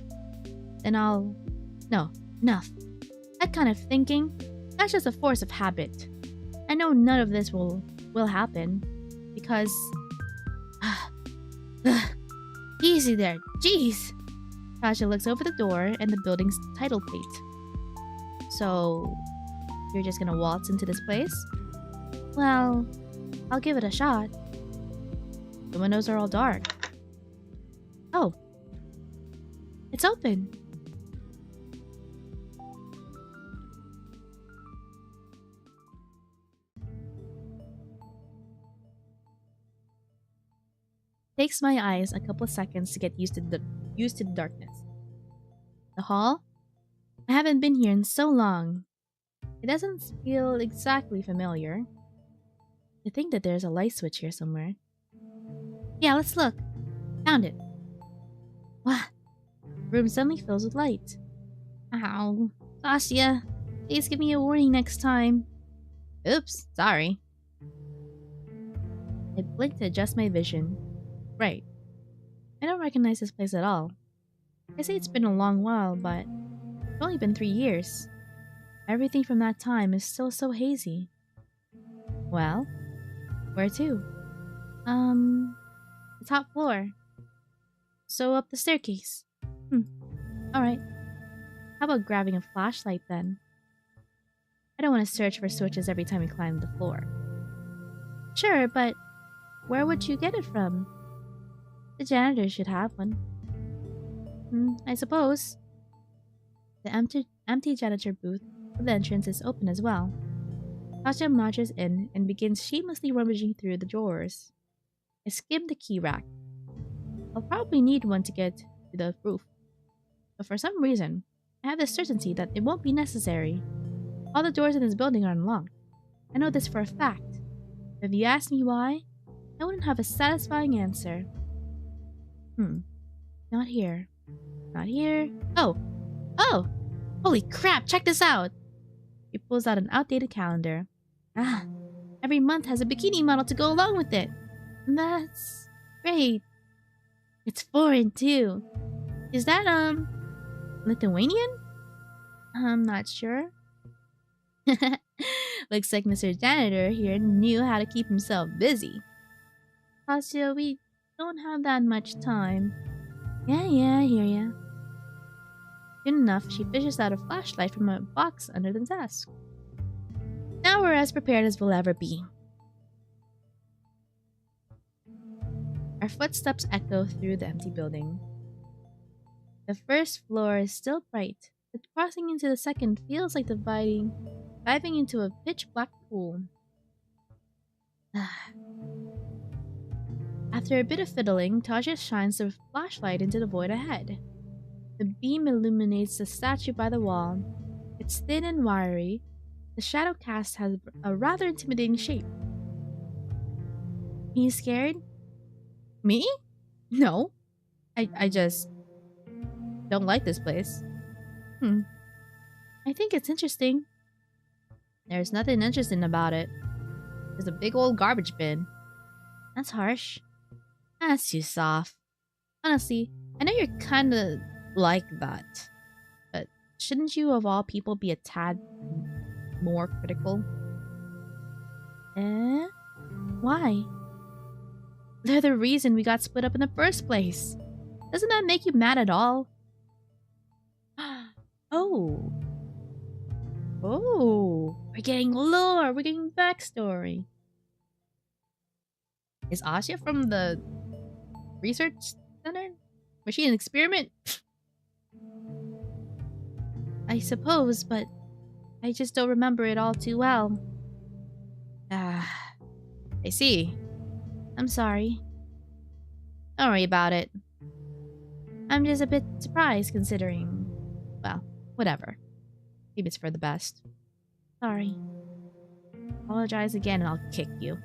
Then No, enough. That kind of thinking, that's just a force of habit. I know none of this will happen. Because... Easy there, jeez! Tasha looks over the door and the building's title plate. So... You're just gonna waltz into this place? Well, I'll give it a shot. The windows are all dark. Oh. It's open. Takes my eyes a couple of seconds to get used to the darkness. The hall? I haven't been here in so long. It doesn't feel exactly familiar. I think that there's a light switch here somewhere. Yeah, let's look. Found it. Wow. The room suddenly fills with light. Ow. Asya, please give me a warning next time. Oops, sorry. I blinked to adjust my vision. Right. I don't recognize this place at all. I say it's been a long while, but it's only been 3 years. Everything from that time is still so hazy. Well, where to? The top floor. So up the staircase. Alright. How about grabbing a flashlight then? I don't want to search for switches every time we climb the floor. Sure, but where would you get it from? The janitor should have one. I suppose. The empty janitor booth with the entrance is open as well. Asya marches in and begins shamelessly rummaging through the drawers. I skim the key rack. I'll probably need one to get to the roof. But for some reason, I have the certainty that it won't be necessary. All the doors in this building are unlocked. I know this for a fact. If you ask me why, I wouldn't have a satisfying answer. Not here. Not here. Oh! Holy crap, check this out! He pulls out an outdated calendar. Every month has a bikini model to go along with it. That's great. It's foreign too. Is that, Lithuanian? I'm not sure. Looks like Mr. Janitor here knew how to keep himself busy. Asya, we don't have that much time. Yeah, I hear ya. Soon enough, she fishes out a flashlight from a box under the desk. Now we're as prepared as we'll ever be. Our footsteps echo through the empty building. The first floor is still bright, but crossing into the second feels like diving into a pitch-black pool. After a bit of fiddling, Tasha shines the flashlight into the void ahead. The beam illuminates the statue by the wall. It's thin and wiry. The shadow cast has a rather intimidating shape. Are you scared? Me? No. I just don't like this place. I think it's interesting. There's nothing interesting about it. There's a big old garbage bin. That's harsh. That's too soft. Honestly, I know you're kinda like that. But shouldn't you of all people be a tad more critical? Why? They're the reason we got split up in the first place. Doesn't that make you mad at all? Oh, we're getting lore, we're getting backstory. Is Asya from the research center? Was she an experiment? I suppose, but I just don't remember it all too well. I see. I'm sorry. Don't worry about it. I'm just a bit surprised considering... Well, whatever. Maybe it's for the best. Sorry. Apologize again and I'll kick you.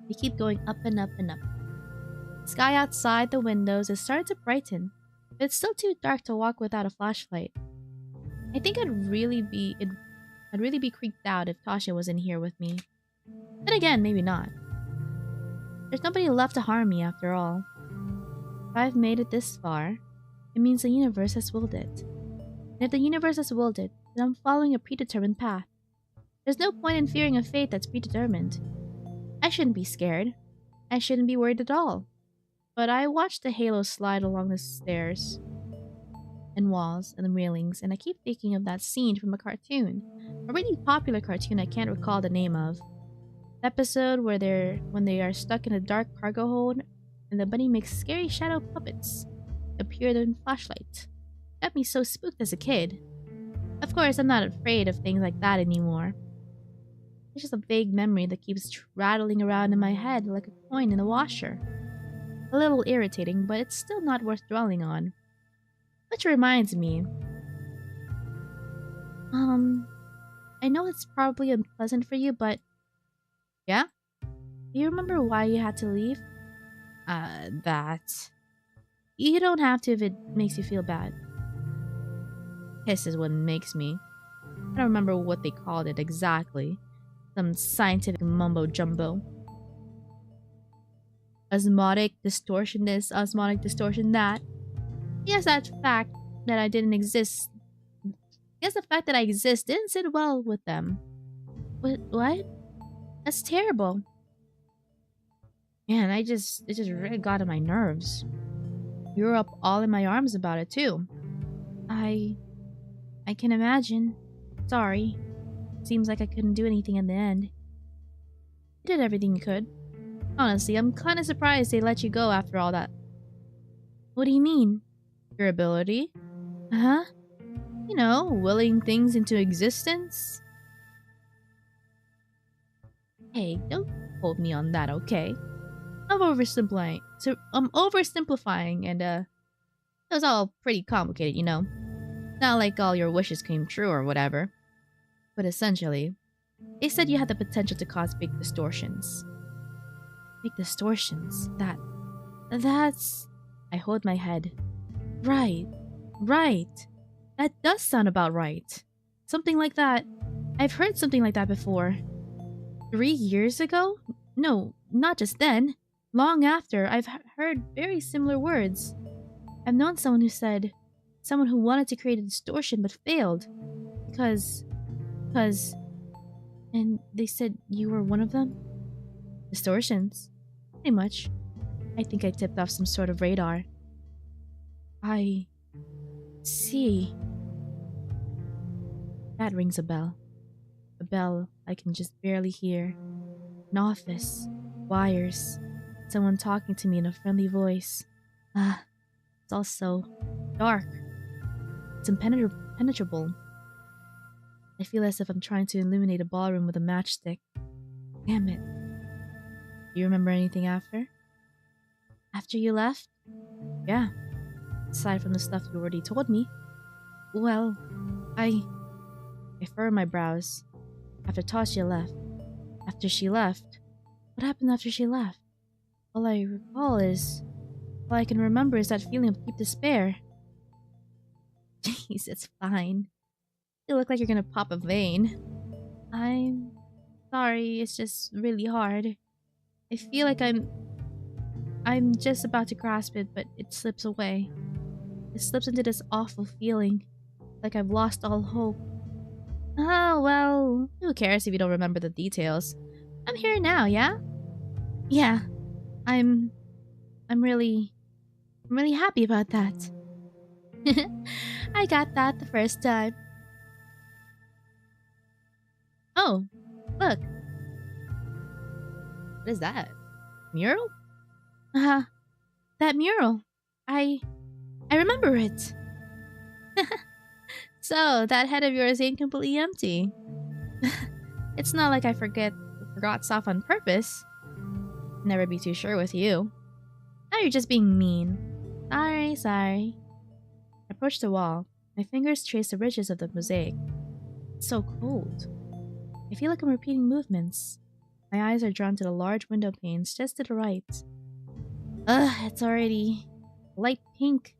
We keep going up and up and up. The sky outside the windows is starting to brighten, but it's still too dark to walk without a flashlight. I think I'd really be creeped out if Tasha was in here with me. Then again, maybe not. There's nobody left to harm me after all. If I've made it this far, it means the universe has willed it. And if the universe has willed it, then I'm following a predetermined path. There's no point in fearing a fate that's predetermined. I shouldn't be scared. I shouldn't be worried at all. But I watched the halo slide along the stairs and walls and the railings, and I keep thinking of that scene from a cartoon. A really popular cartoon I can't recall the name of. The episode where when they are stuck in a dark cargo hold and the bunny makes scary shadow puppets appear in flashlight. Got me so spooked as a kid. Of course, I'm not afraid of things like that anymore. It's just a vague memory that keeps rattling around in my head like a coin in a washer. A little irritating, but it's still not worth dwelling on. Which reminds me... I know it's probably unpleasant for you, but yeah? Do you remember why you had to leave? That. You don't have to if it makes you feel bad. This is what makes me. I don't remember what they called it exactly. Some scientific mumbo jumbo. Osmotic distortion this, osmotic distortion that. Yes, that fact that I didn't exist. Yes, the fact that I exist didn't sit well with them. What? That's terrible. Man, it just really got on my nerves. You were up all in my arms about it too. I can imagine. Sorry. Seems like I couldn't do anything in the end. You did everything you could. Honestly, I'm kind of surprised they let you go after all that. What do you mean? Your ability? Huh? You know, willing things into existence? Hey, don't hold me on that, okay? I'm oversimplifying and it was all pretty complicated, you know. Not like all your wishes came true or whatever. But essentially, they said you had the potential to cause big distortions. Big distortions? That's... I hold my head. Right. That does sound about right. Something like that. I've heard something like that before. 3 years ago? No, not just then. Long after, I've heard very similar words. I've known someone who wanted to create a distortion but failed. Because, and they said you were one of them? Distortions? Pretty much. I think I tipped off some sort of radar. I see. That rings a bell. A bell I can just barely hear. An office. Wires. Someone talking to me in a friendly voice. It's all so dark. It's impenetrable. I feel as if I'm trying to illuminate a ballroom with a matchstick. Damn it. Do you remember anything after? After you left? Yeah. Aside from the stuff you already told me. Well, I furrowed my brows. After she left. What happened after she left? All I can remember is that feeling of deep despair. Jeez, it's fine. You look like you're gonna pop a vein. I'm sorry, it's just really hard. I feel like I'm just about to grasp it, but it slips away. It slips into this awful feeling, like I've lost all hope. Oh, well, who cares if you don't remember the details? I'm here now, yeah? Yeah, I'm really happy about that. I got that the first time. Oh, look. What is that? Mural? That mural. I remember it. So, that head of yours ain't completely empty. It's not like I forgot stuff on purpose. Never be too sure with you. Now you're just being mean. Sorry. I approached the wall. My fingers traced the ridges of the mosaic. It's so cold. I feel like I'm repeating movements. My eyes are drawn to the large window panes just to the right. It's already... A light pink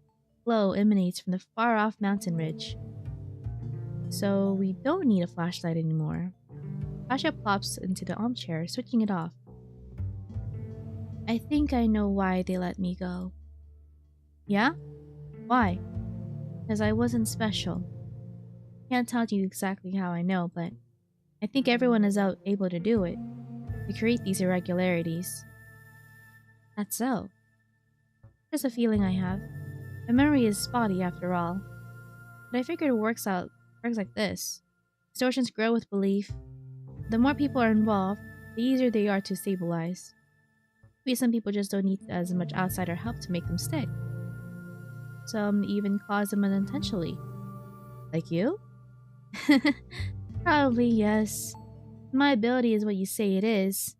glow emanates from the far-off mountain ridge. So we don't need a flashlight anymore. Asya plops into the armchair, switching it off. I think I know why they let me go. Yeah? Why? Because I wasn't special. Can't tell you exactly how I know, but I think everyone is able to do it. To create these irregularities. That's so. Just a feeling I have. My memory is spotty after all. But I figured it works like this. Distortions grow with belief. The more people are involved, the easier they are to stabilize. Maybe some people just don't need as much outsider help to make them stick. Some even cause them unintentionally. Like you? Probably, yes. My ability is what you say it is.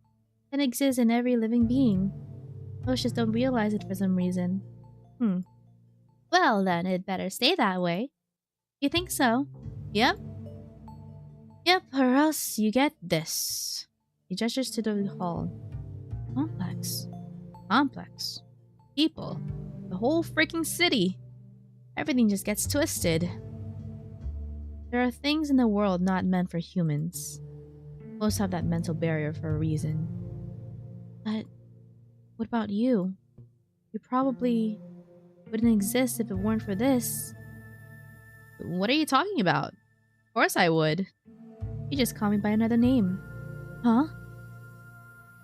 It exists in every living being. Most just don't realize it for some reason. Well, then it better stay that way. You think so? Yep. Yep, or else you get this. He gestures to the hall. Complex. Complex. People. The whole freaking city. Everything just gets twisted. There are things in the world not meant for humans. Most have that mental barrier for a reason. But what about you? You probably wouldn't exist if it weren't for this. What are you talking about? Of course I would. You just call me by another name. Huh?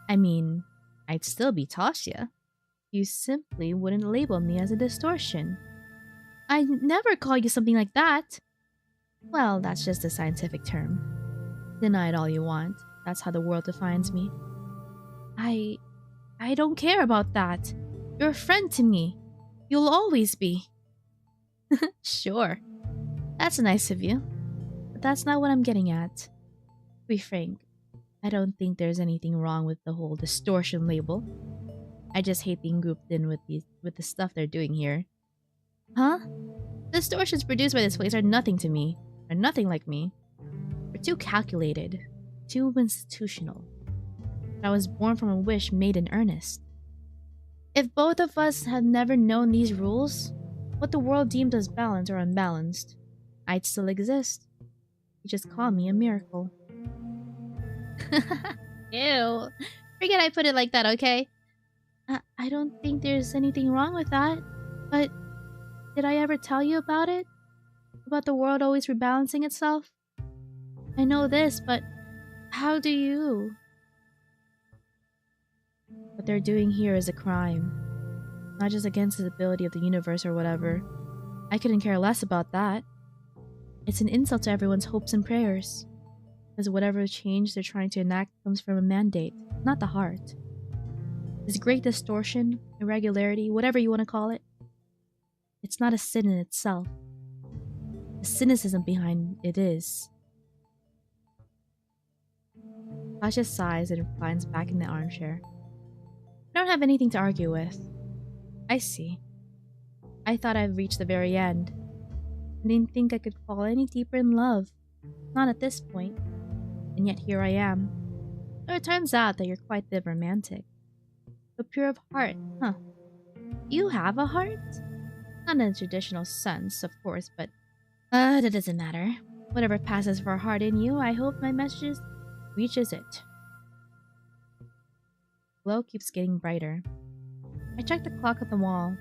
I mean, I'd still be Tasya. You simply wouldn't label me as a distortion. I never call you something like that. Well, that's just a scientific term. Deny it all you want. That's how the world defines me. I don't care about that. You're a friend to me. You'll always be. Sure. That's nice of you. But that's not what I'm getting at. To be frank, I don't think there's anything wrong with the whole distortion label. I just hate being grouped in with the stuff they're doing here. Huh? Distortions produced by this place are nothing to me. They're nothing like me. They're too calculated. Too institutional. I was born from a wish made in earnest. If both of us had never known these rules, what the world deemed as balanced or unbalanced, I'd still exist. You just call me a miracle. Ew. Forget I put it like that, okay? I don't think there's anything wrong with that. But did I ever tell you about it? About the world always rebalancing itself? I know this, but how do you? What they're doing here is a crime. Not just against the ability of the universe or whatever. I couldn't care less about that. It's an insult to everyone's hopes and prayers. Because whatever change they're trying to enact comes from a mandate, not the heart. This great distortion, irregularity, whatever you want to call it, it's not a sin in itself. The cynicism behind it is. Tasha sighs and reclines back in the armchair. I don't have anything to argue with. I see. I thought I'd reached the very end. I didn't think I could fall any deeper in love. Not at this point. And yet here I am. So it turns out that you're quite the romantic. So pure of heart, huh? You have a heart? Not in a traditional sense, of course, but that doesn't matter. Whatever passes for a heart in you, I hope my message reaches it. The glow keeps getting brighter. I check the clock on the wall.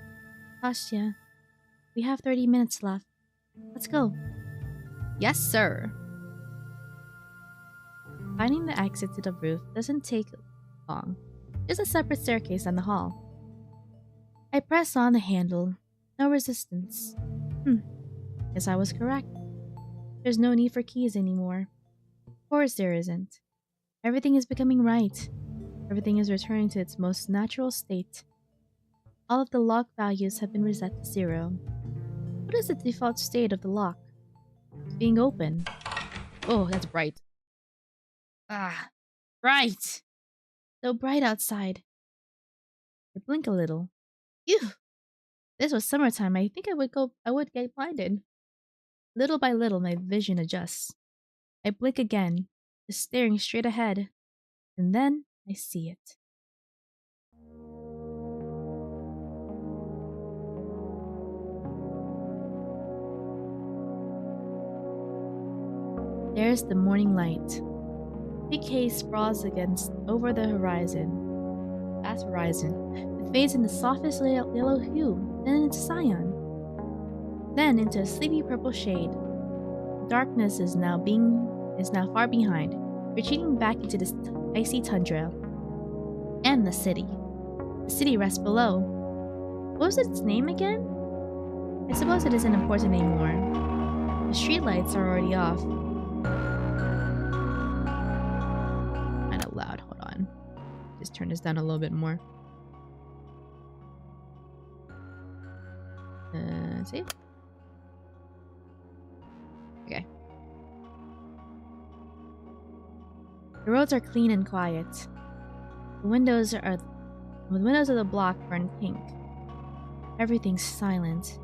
Asya, we have 30 minutes left. Let's go. Yes, sir. Finding the exit to the roof doesn't take long. There's a separate staircase on the hall. I press on the handle. No resistance. Guess I was correct. There's no need for keys anymore. Of course there isn't. Everything is becoming right. Everything is returning to its most natural state. All of the lock values have been reset to 0. What is the default state of the lock? It's being open. Oh, that's bright. Ah, bright! So bright outside. I blink a little. Phew! This was summertime. I think I would get blinded. Little by little, my vision adjusts. I blink again, just staring straight ahead. And then, I see it. There's the morning light. Big haze sprawls over the horizon. Vast horizon. It fades in the softest yellow hue, then into cyan. Then into a sleepy purple shade. Darkness is now far behind, retreating back into this icy tundra. And the city. The city rests below. What was its name again? I suppose it isn't important anymore. The streetlights are already off. Kind of loud, hold on. Just turn this down a little bit more. See? Okay. The roads are clean and quiet. The windows of the block burn pink. Everything's silent.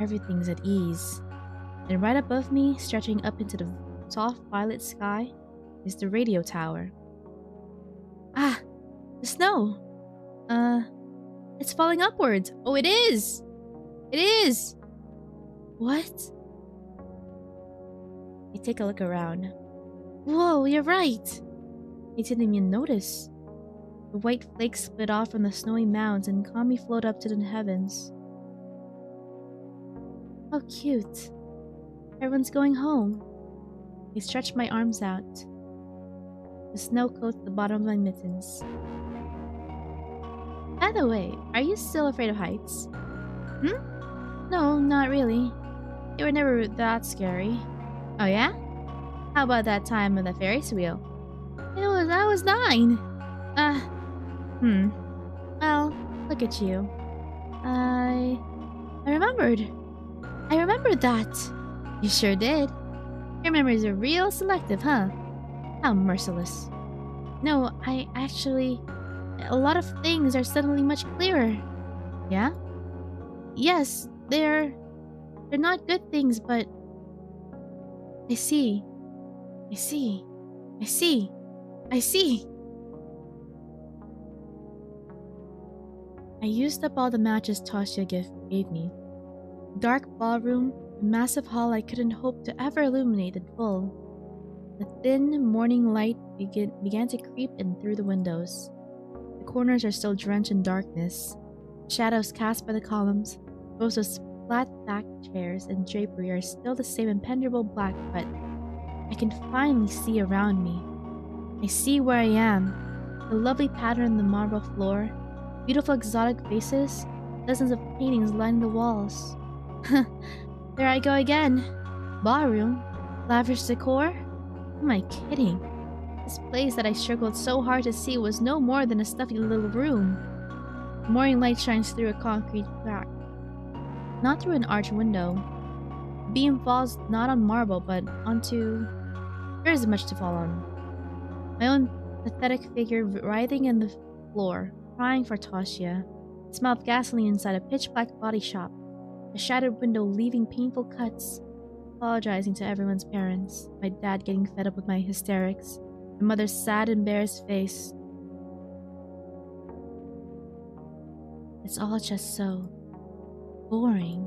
Everything's at ease. And right above me, stretching up into the soft violet sky is the radio tower. Ah, the snow. It's falling upwards. Oh, it is! It is! What? I take a look around. Whoa, you're right! I didn't even notice. The white flakes split off from the snowy mounds and calmly float up to the heavens. How cute. Everyone's going home. I stretch my arms out. The snow coats the bottom of my mittens. By the way, are you still afraid of heights? No, not really. They were never that scary. Oh yeah? How about that time on the Ferris wheel? I was 9. Well, look at you. I remembered. I remembered that. You sure did. Your memories are real selective, huh? How merciless. No, I actually... A lot of things are suddenly much clearer. Yeah? Yes, they're not good things, but... I see. I see. I see. I see. I used up all the matches Tasya gave me. Dark ballroom, a massive hall I couldn't hope to ever illuminate in full. The thin morning light began to creep in through the windows. The corners are still drenched in darkness. Shadows cast by the columns, rows of flat-backed chairs and drapery are still the same impenetrable black, but I can finally see around me. I see where I am. The lovely pattern on the marble floor, beautiful exotic faces, dozens of paintings lining the walls. There I go again. Ballroom? Lavish decor? Who am I kidding? This place that I struggled so hard to see was no more than a stuffy little room. The morning light shines through a concrete crack, not through an arched window. The beam falls not on marble, but onto... There isn't much to fall on. My own pathetic figure writhing in the floor, crying for Tasya. The smell of gasoline inside a pitch-black body shop. A shattered window leaving painful cuts. Apologizing to everyone's parents. My dad getting fed up with my hysterics. My mother's sad, embarrassed face. It's all just so... boring.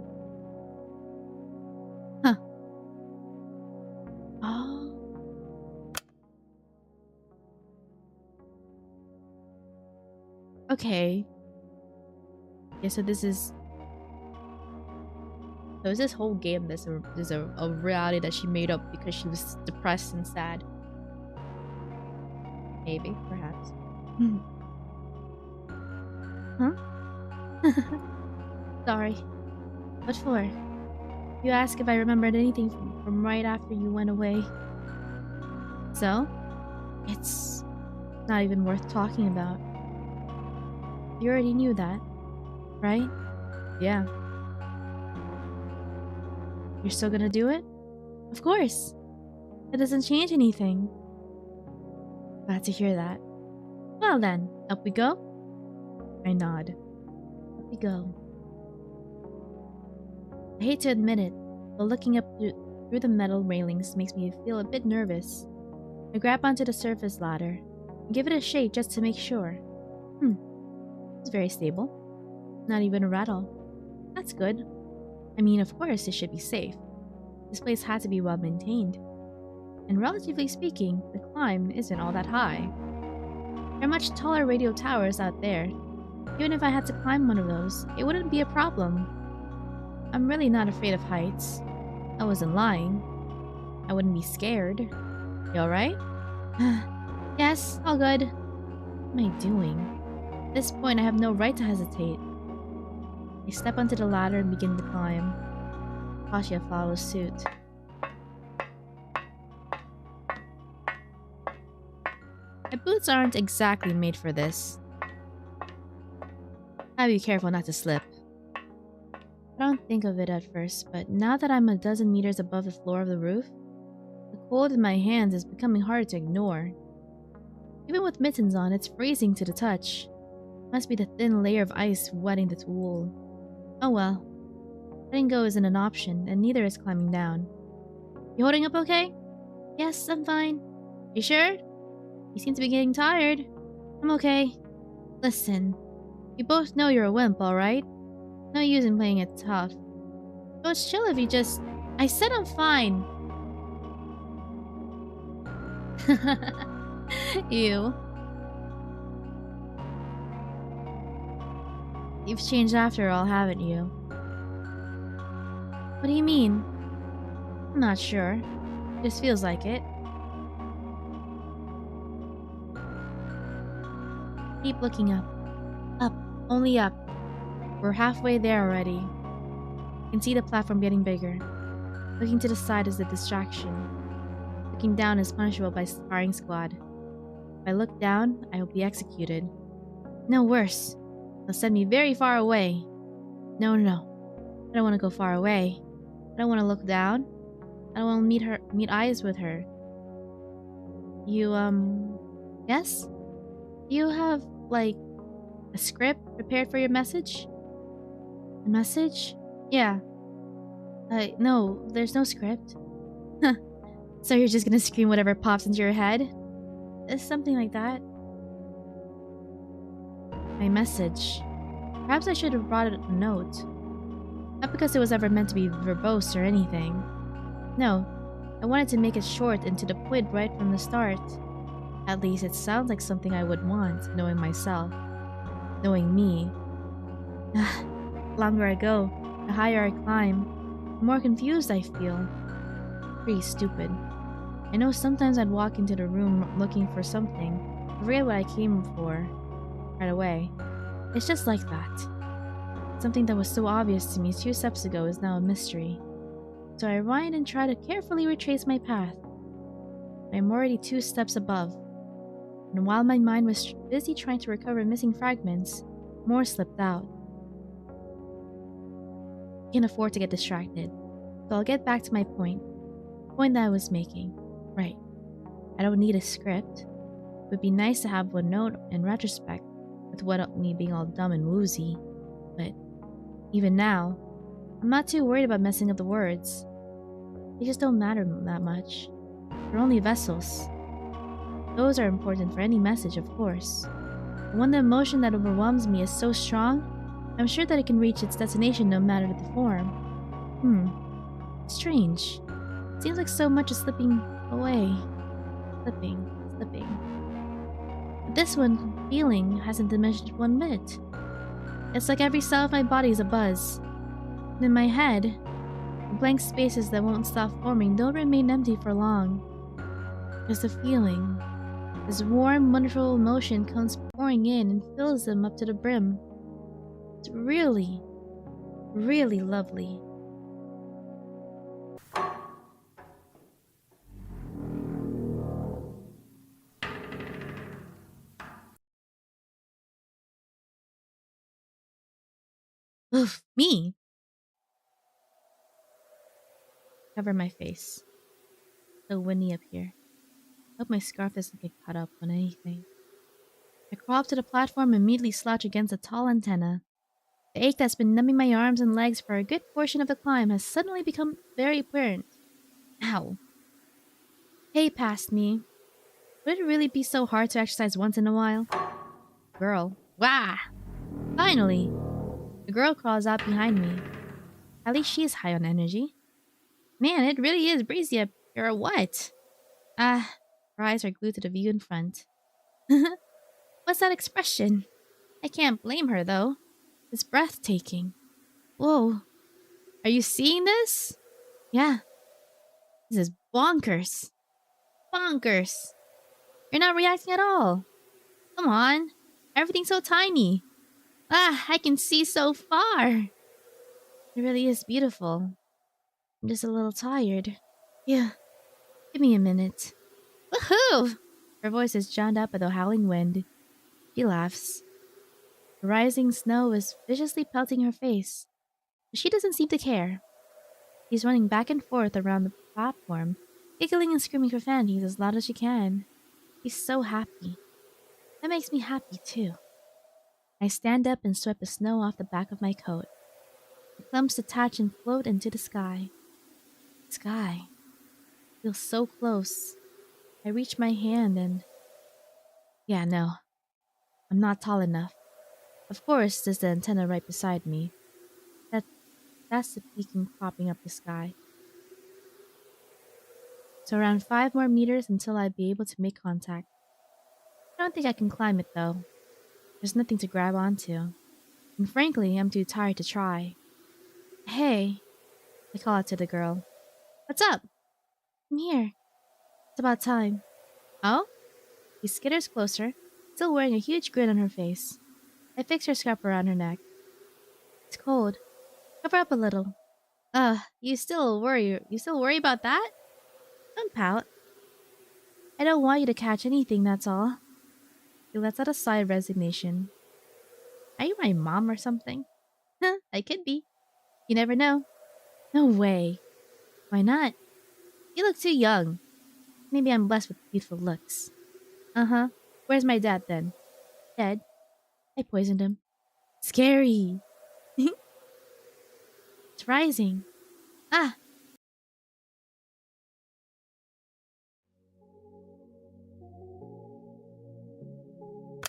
Huh. Oh. Okay. Yeah, so this is... So is this whole game there's a reality that she made up because she was depressed and sad? Maybe, perhaps. Huh? Sorry. What for? You ask if I remembered anything from right after you went away. So? It's not even worth talking about. You already knew that, right? Yeah. You're still gonna do it? Of course. It doesn't change anything. Glad to hear that. Well then, up we go? I nod. Up we go. I hate to admit it, but looking up through the metal railings makes me feel a bit nervous. I grab onto the surface ladder and give it a shake just to make sure. It's very stable. Not even a rattle. That's good. I mean, of course, it should be safe. This place had to be well maintained. And relatively speaking, the climb isn't all that high. There are much taller radio towers out there. Even if I had to climb one of those, it wouldn't be a problem. I'm really not afraid of heights. I wasn't lying. I wouldn't be scared. You alright? Yes, all good. What am I doing? At this point, I have no right to hesitate. I step onto the ladder and begin to climb. Asya follows suit. My boots aren't exactly made for this. I'll be careful not to slip. I don't think of it at first, but now that I'm a dozen meters above the floor of the roof, the cold in my hands is becoming hard to ignore. Even with mittens on, it's freezing to the touch. Must be the thin layer of ice wetting the wool. Oh well. Letting go isn't an option, and neither is climbing down. You holding up okay? Yes, I'm fine. You sure? You seem to be getting tired. I'm okay. Listen, we both know you're a wimp, alright? No use in playing it tough. So it's chill if you just... I said I'm fine. You. You've changed after all, haven't you? What do you mean? I'm not sure. Just feels like it. Keep looking up. Up. Only up. We're halfway there already. I can see the platform getting bigger. Looking to the side is a distraction. Looking down is punishable by firing squad. If I look down, I will be executed. No, worse. They'll send me very far away. No, no, no. I don't want to go far away. I don't want to look down. I don't want to meet eyes with her. You, yes? Do you have, like, a script prepared for your message? A message? Yeah. No, there's no script. Huh. So you're just gonna scream whatever pops into your head? Something like that. My message. Perhaps I should have brought a note. Not because it was ever meant to be verbose or anything. No, I wanted to make it short and to the point right from the start. At least it sounds like something I would want, knowing myself. Knowing me. The longer I go, the higher I climb, the more confused I feel. Pretty stupid. I know sometimes I'd walk into the room looking for something, forget what I came for right away. It's just like that. Something that was so obvious to me 2 steps ago is now a mystery. So I rewind and try to carefully retrace my path. I'm already 2 steps above. And while my mind was busy trying to recover missing fragments, more slipped out. I can't afford to get distracted, so I'll get back to my point. The point that I was making. Right. I don't need a script. It would be nice to have one note in retrospect, with what me being all dumb and woozy. But even now, I'm not too worried about messing up the words. They just don't matter that much. They're only vessels. Those are important for any message, of course. But when the emotion that overwhelms me is so strong, I'm sure that it can reach its destination no matter the form. Strange. Seems like so much is slipping away. Slipping. But this one feeling hasn't diminished one bit. It's like every cell of my body is a buzz. And in my head, the blank spaces that won't stop forming don't remain empty for long. Because the feeling, this warm, wonderful emotion comes pouring in and fills them up to the brim. It's really, really lovely. Oof, me! Cover my face. So windy up here. Hope my scarf doesn't get caught up on anything. I crawl up to the platform and immediately slouch against a tall antenna. The ache that's been numbing my arms and legs for a good portion of the climb has suddenly become very apparent. Ow. Hey, past me. Would it really be so hard to exercise once in a while? Girl. Wah! Finally! The girl crawls out behind me. At least she is high on energy. Man, it really is breezy up here, or what? Ah, her eyes are glued to the view in front. What's that expression? I can't blame her, though. It's breathtaking. Whoa. Are you seeing this? Yeah. This is bonkers. Bonkers. You're not reacting at all. Come on. Everything's so tiny. Ah, I can see so far. It really is beautiful. I'm just a little tired. Yeah. Give me a minute. Woohoo! Her voice is drowned out by the howling wind. She laughs. The rising snow is viciously pelting her face, but she doesn't seem to care. She's running back and forth around the platform, giggling and screaming profanities as loud as she can. She's so happy. That makes me happy too. I stand up and swipe the snow off the back of my coat. The clumps detach and float into the sky. Sky. Feels so close. I reach my hand and... Yeah, no. I'm not tall enough. Of course, there's the antenna right beside me. That, that's the beacon propping up the sky. So around 5 more meters until I'd be able to make contact. I don't think I can climb it though. There's nothing to grab onto. And frankly, I'm too tired to try. Hey, I call out to the girl. What's up? I'm here. It's about time. Oh? She skitters closer, still wearing a huge grin on her face. I fix her scarf around her neck. It's cold. Cover up a little. You still worry about that? Don't pout. I don't want you to catch anything, that's all. He lets out a sigh of resignation. Are you my mom or something? Huh, I could be. You never know. No way. Why not? You look too young. Maybe I'm blessed with youthful looks. Uh-huh. Where's my dad then? Dead. I poisoned him. Scary. It's rising. Ah!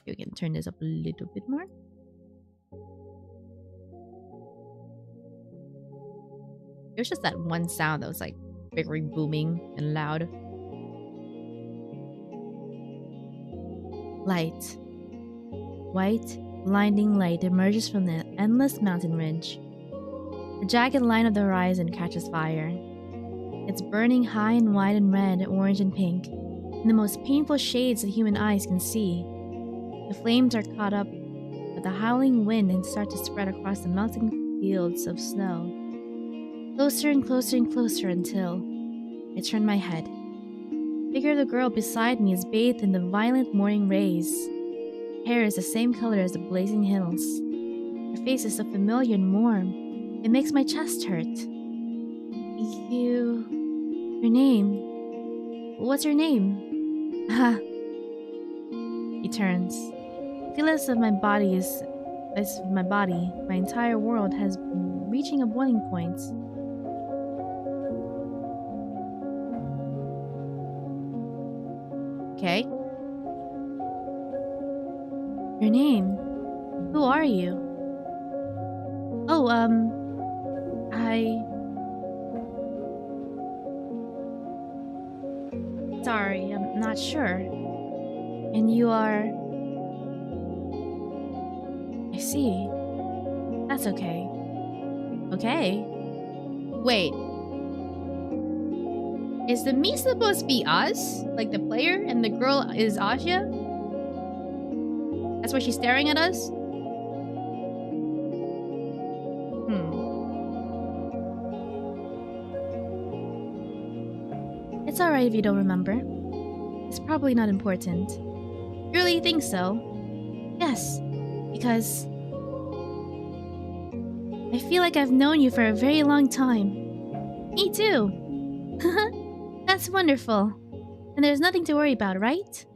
You can turn this up a little bit more. It was just that one sound that was like very booming and loud. Light. White, blinding light emerges from the endless mountain ridge. The jagged line of the horizon catches fire. It's burning high and wide and red, orange and pink, in the most painful shades that human eyes can see. The flames are caught up by the howling wind and start to spread across the melting fields of snow. Closer and closer and closer until I turn my head. The figure of the girl beside me is bathed in the violent morning rays. Her hair is the same color as the blazing hills. Her face is so familiar and warm, it makes my chest hurt. Your name? What's your name? Ha! He turns. I feel as if my entire world has been reaching a boiling point. Okay. Your name? Who are you? Oh, Sorry, I'm not sure. And you are... I see. That's okay. Okay? Wait. Is the me supposed to be us? Like the player? And the girl is Asya? That's why she's staring at us? It's alright if you don't remember. It's probably not important. You really think so? Yes, because... I feel like I've known you for a very long time. Me too! That's wonderful. And there's nothing to worry about, right?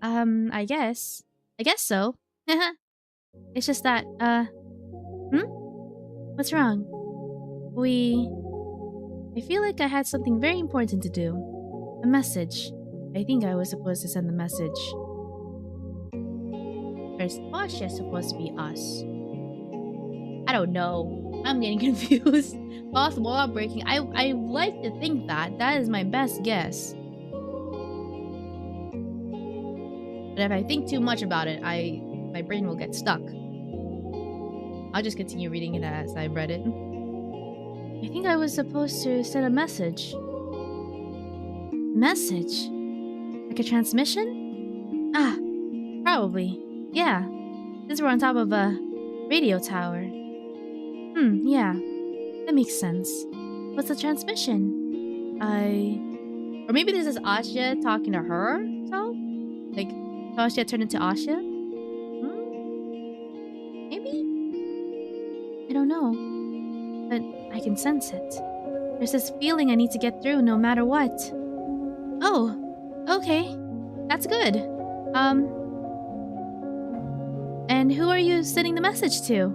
I guess. I guess so. It's just that, What's wrong? I feel like I had something very important to do. A message. I think I was supposed to send the message. First, Asya supposed to be us. I don't know. I'm getting confused. Possible outbreaking. I like to think that. That is my best guess. But if I think too much about it, my brain will get stuck. I'll just continue reading it as I've read it. I think I was supposed to send a message. Message? Like a transmission? Ah, probably. Yeah. Since we're on top of a radio tower. Yeah. That makes sense. What's the transmission? Or maybe this is Asya talking to her? So? Like, Asya turned into Asya? Maybe? I don't know. But I can sense it. There's this feeling I need to get through no matter what. Oh, okay. That's good. And who are you sending the message to?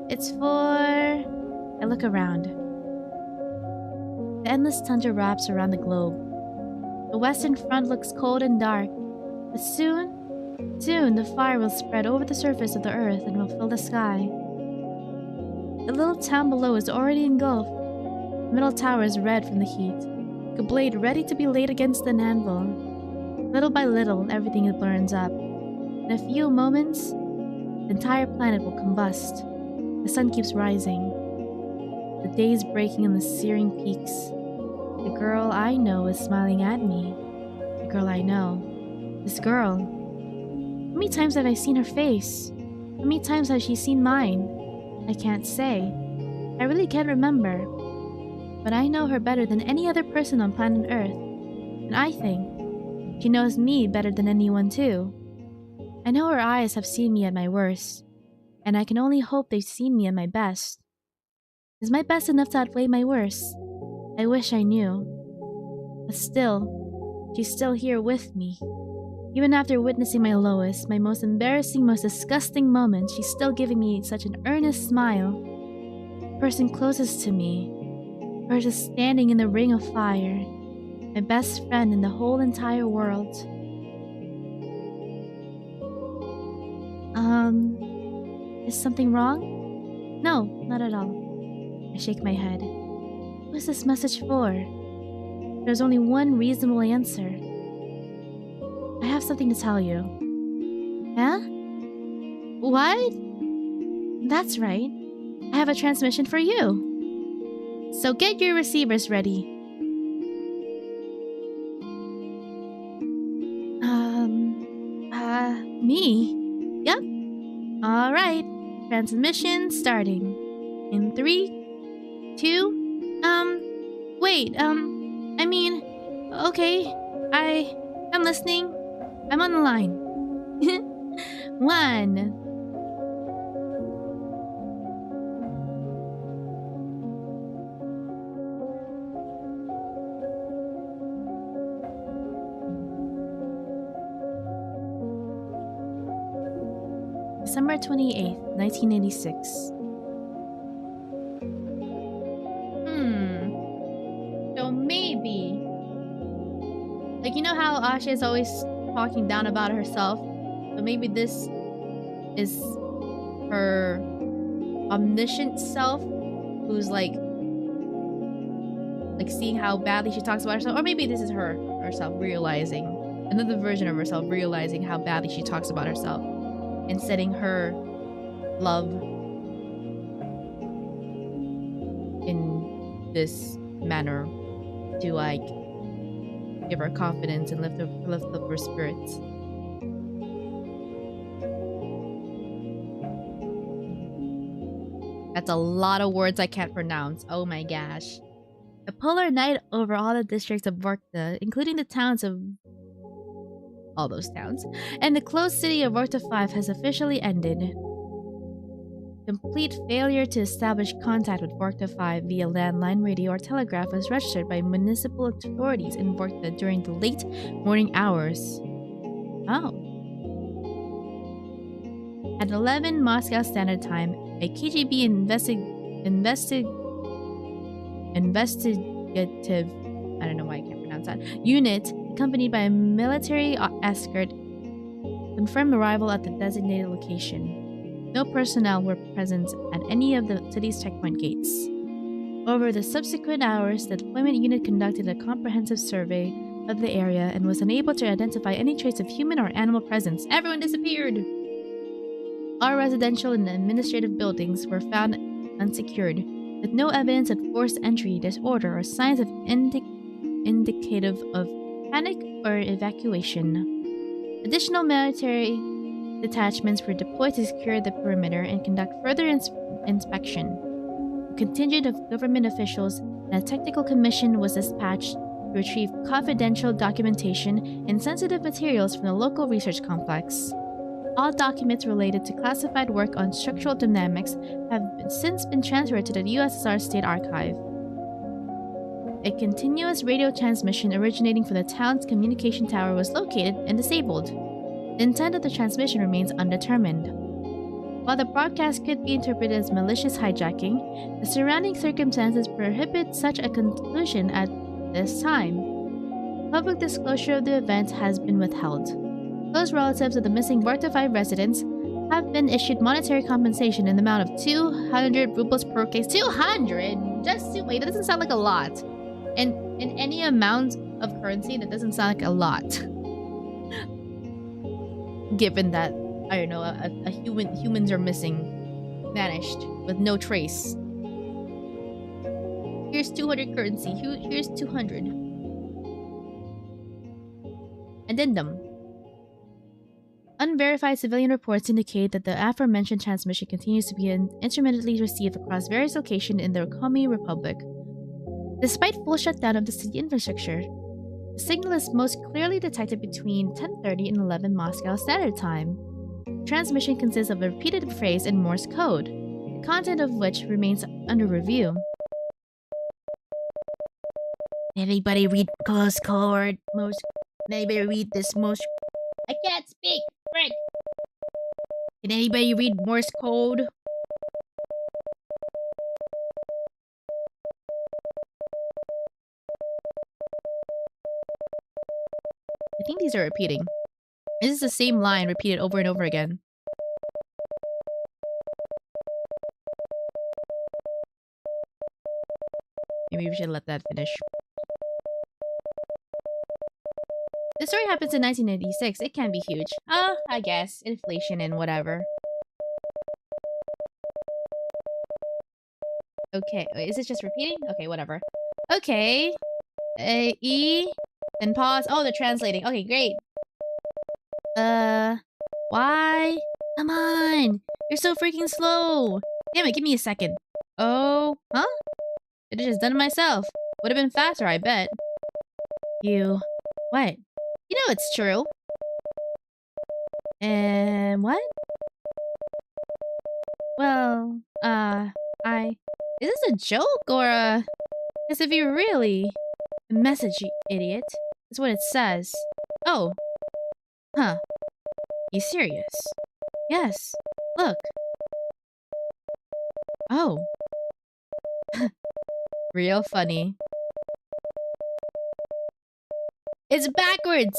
It's for... I look around. The endless tundra wraps around the globe. The western front looks cold and dark, but soon the fire will spread over the surface of the earth and will fill the sky. The little town below is already engulfed. The middle tower is red from the heat, like a blade ready to be laid against an anvil. Little by little, everything burns up. In a few moments, the entire planet will combust. The sun keeps rising. The days breaking on the searing peaks. The girl I know is smiling at me. The girl I know. This girl. How many times have I seen her face? How many times has she seen mine? I can't say. I really can't remember. But I know her better than any other person on planet Earth. And I think she knows me better than anyone too. I know her eyes have seen me at my worst. And I can only hope they've seen me at my best. Is my best enough to outweigh my worst? I wish I knew. But still, she's still here with me. Even after witnessing my lowest, my most embarrassing, most disgusting moments, she's still giving me such an earnest smile. The person closest to me, her just standing in the ring of fire, my best friend in the whole entire world. Is something wrong? No, not at all. I shake my head. What's this message for? There's only one reasonable answer. I have something to tell you. Huh? What? That's right. I have a transmission for you. So get your receivers ready. Me? Yep. Alright. Transmission starting. In 3, 2, wait, okay. I'm listening. I'm on the line. 1. December 28th, 1986. So maybe... Like, you know how Asya is always talking down about herself? So maybe this is her omniscient self who's like seeing how badly she talks about herself. Or maybe this is herself realizing, another version of herself realizing how badly she talks about herself and setting her love in this manner to like give her confidence and lift up her spirits. That's a lot of words I can't pronounce. Oh my gosh. The polar night over all the districts of Vorkta, including the towns of all those towns, and the closed city of Vorkta 5 has officially ended. Complete failure to establish contact with Vorkta 5 via landline, radio, or telegraph was registered by municipal authorities in Vorkta during the late morning hours. Oh. At 11 Moscow Standard Time, a KGB investigative, I don't know why I can't pronounce that, unit, accompanied by a military escort, confirmed arrival at the designated location. No personnel were present at any of the city's checkpoint gates. Over the subsequent hours, the deployment unit conducted a comprehensive survey of the area and was unable to identify any trace of human or animal presence. Everyone disappeared! All residential and administrative buildings were found unsecured, with no evidence of forced entry, disorder, or signs of indicative of panic or evacuation. Additional military detachments were deployed to secure the perimeter and conduct further inspection. A contingent of government officials and a technical commission was dispatched to retrieve confidential documentation and sensitive materials from the local research complex. All documents related to classified work on structural dynamics have since been transferred to the USSR State Archive. A continuous radio transmission originating from the town's communication tower was located and disabled. The intent of the transmission remains undetermined. While the broadcast could be interpreted as malicious hijacking, the surrounding circumstances prohibit such a conclusion at this time. Public disclosure of the event has been withheld. Close relatives of the missing Varta 5 residents have been issued monetary compensation in the amount of 200 rubles per case. 200? Wait, that doesn't sound like a lot. And in any amount of currency, that doesn't sound like a lot. Given that, I don't know, humans are missing, vanished, with no trace. Here's 200 currency. Here's 200. Addendum. Unverified civilian reports indicate that the aforementioned transmission continues to be intermittently received across various locations in the Komi Republic. Despite full shutdown of the city infrastructure, the signal is most clearly detected between 10:30 and 11 Moscow Standard Time. The transmission consists of a repeated phrase in Morse code, the content of which remains under review. Anybody read Morse code? Anybody read this Morse? I can't speak! Frick! Can anybody read Morse code? I think these are repeating. This is the same line repeated over and over again. Maybe we should let that finish. The story happens in 1986. It can be huge. I guess. Inflation and whatever. Okay, wait, is it just repeating? Okay, whatever. Okay. E. Then pause. Oh, they're translating. Okay, great. Why? Come on! You're so freaking slow! Damn it, give me a second. Oh, huh? Could've just done it myself. Would've been faster, I bet. You... What? You know it's true. And what? Well, is this a joke or a... Because if you really... A message, you idiot. That's what it says. Oh. Huh. You serious? Yes. Look. Oh. Real funny. It's backwards!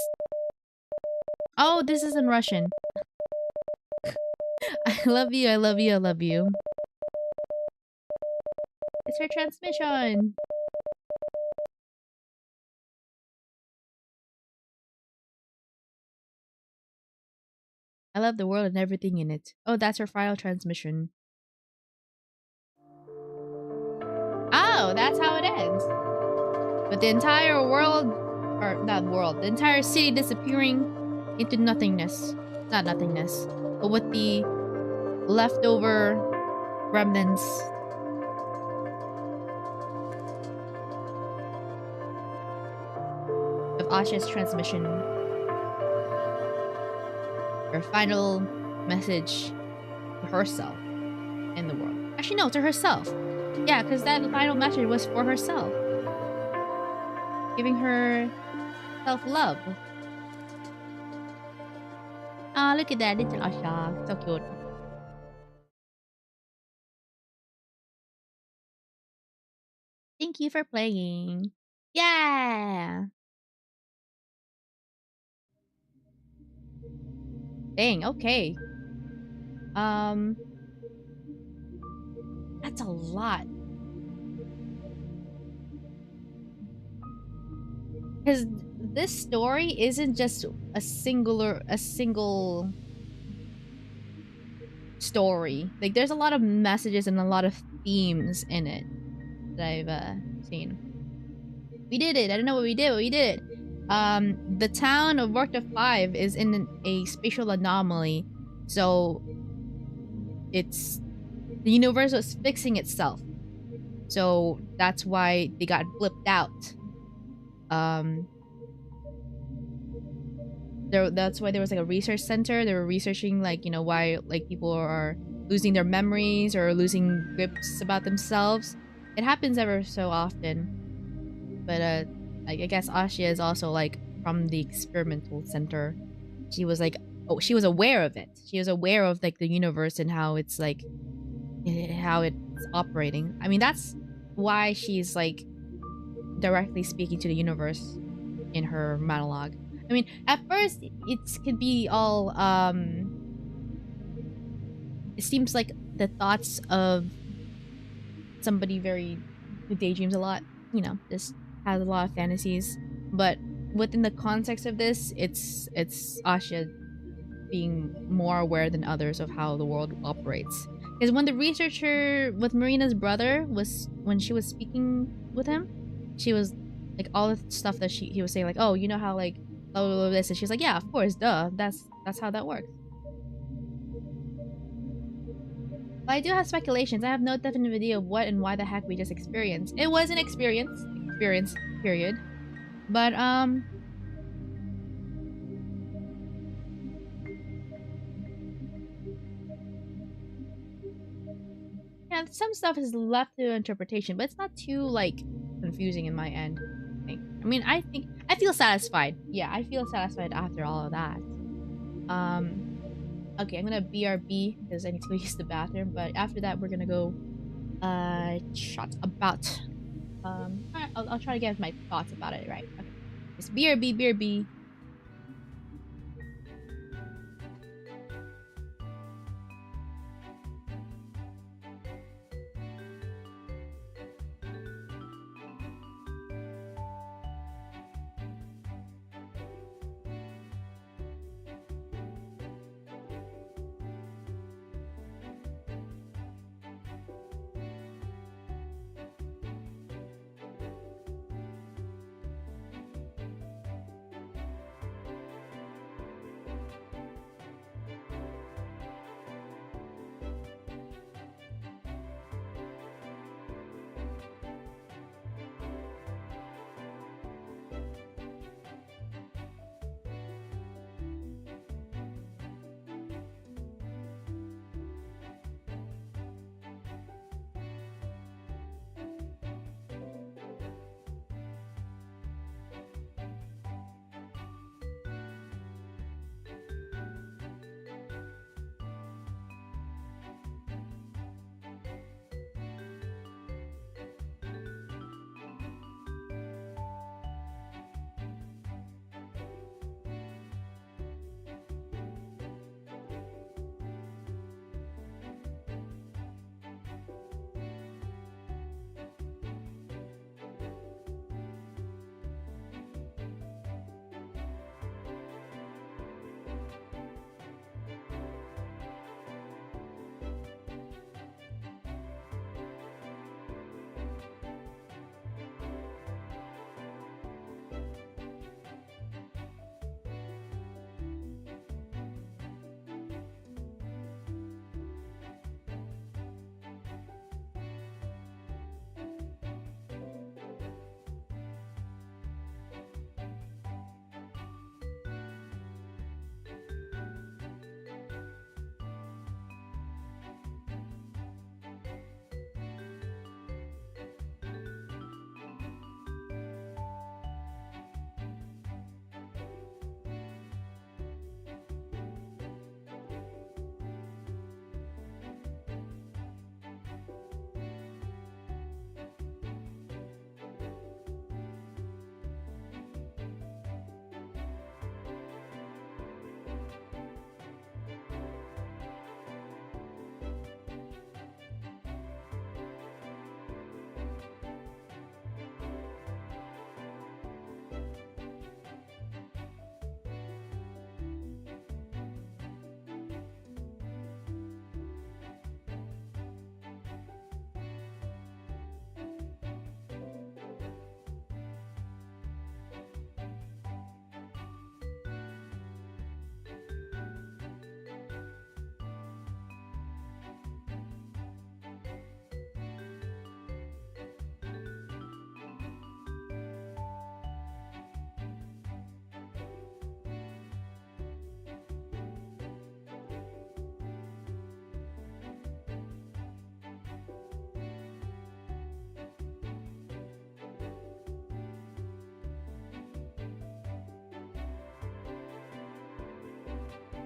Oh, this is in Russian. I love you, I love you, I love you. It's her transmission! I love the world and everything in it. Oh, that's her final transmission. Oh, that's how it ends. But the entire world, or not world, the entire city disappearing into nothingness. Not nothingness, but with the leftover remnants. Of Asya's transmission. Her final message to herself in the world. Actually, no, to herself. Yeah, because that final message was for herself. Giving her self-love. Ah, look at that little Asya. So cute. Thank you for playing. Yeah! Dang, okay. That's a lot. Because this story isn't just a single story. Like, there's a lot of messages and a lot of themes in it that I've seen. We did it. I don't know what we did, but we did it. The town of Varta 5 is in a spatial anomaly, so it's the universe was fixing itself, so that's why they got blipped out. That's why there was like a research center. They were researching, like, you know, why like people are losing their memories or losing grips about themselves. It happens ever so often, but I guess Asya is also like from the experimental center. She was like oh, she was aware of it. She was aware of like the universe and how it's like how it's operating. I mean, that's why she's like directly speaking to the universe in her monologue. I mean, at first it could be all it seems like the thoughts of somebody very who daydreams a lot, you know, just has a lot of fantasies. But within the context of this, it's Asya being more aware than others of how the world operates. Because when the researcher with Marina's brother was when she was speaking with him, she was like all the stuff that he was saying, like, oh, you know how like blah blah blah this, and she's like, yeah, of course, duh, that's how that works. But I do have speculations. I have no definite idea of what and why the heck we just experienced. It was an experience, period. But yeah, some stuff is left to interpretation, but it's not too like confusing in my end. I think I feel satisfied. Yeah, I feel satisfied after all of that. Um, okay, I'm gonna BRB because I need to go use the bathroom. But after that, we're gonna go chat about alright, I'll try to get my thoughts about it right. Okay, it's BRB.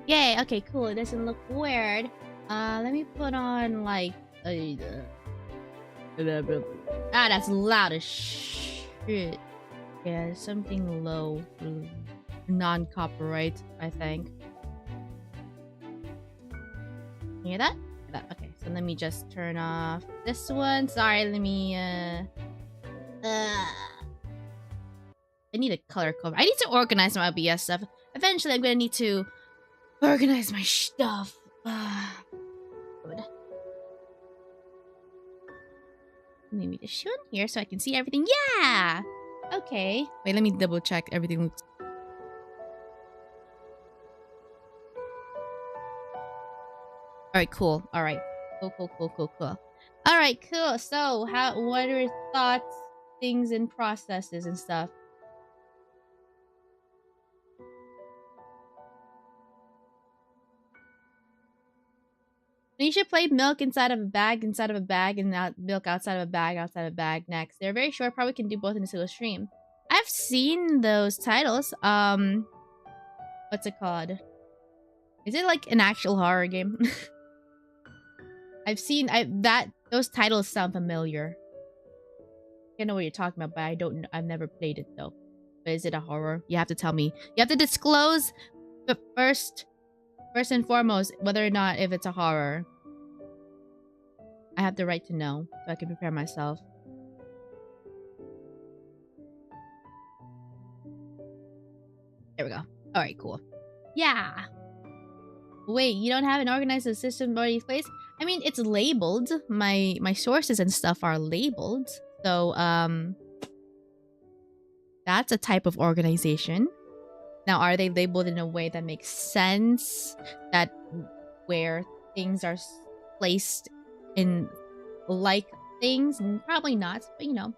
Yay, okay, cool. It doesn't look weird. Let me put on like that's loud as shit. Yeah, something low. Non-copyright, I think. You hear that? Okay, so let me just turn off this one. Sorry, let me I need a color cover. I need to organize my OBS stuff. Eventually, I'm gonna need to organize my stuff. Good. Maybe the shoe in here so I can see everything. Yeah! Okay. Wait, let me double check everything looks... Alright, cool. Alright. Cool. Alright, cool. So, what are your thoughts, things, and processes and stuff? You should play milk inside of a bag, and milk outside of a bag next. They're very short, probably can do both in a single stream. I've seen those titles. What's it called? Is it like an actual horror game? I've seen those titles sound familiar. I know what you're talking about, but I've never played it though. But is it a horror? You have to tell me. You have to disclose, but first and foremost, whether or not if it's a horror. I have the right to know, so I can prepare myself. There we go. Alright, cool. Yeah. Wait, you don't have an organized system already in place? I mean, it's labeled. My sources and stuff are labeled. So, that's a type of organization. Now, are they labeled in a way that makes sense? That where things are placed in like things? Probably not, but you know.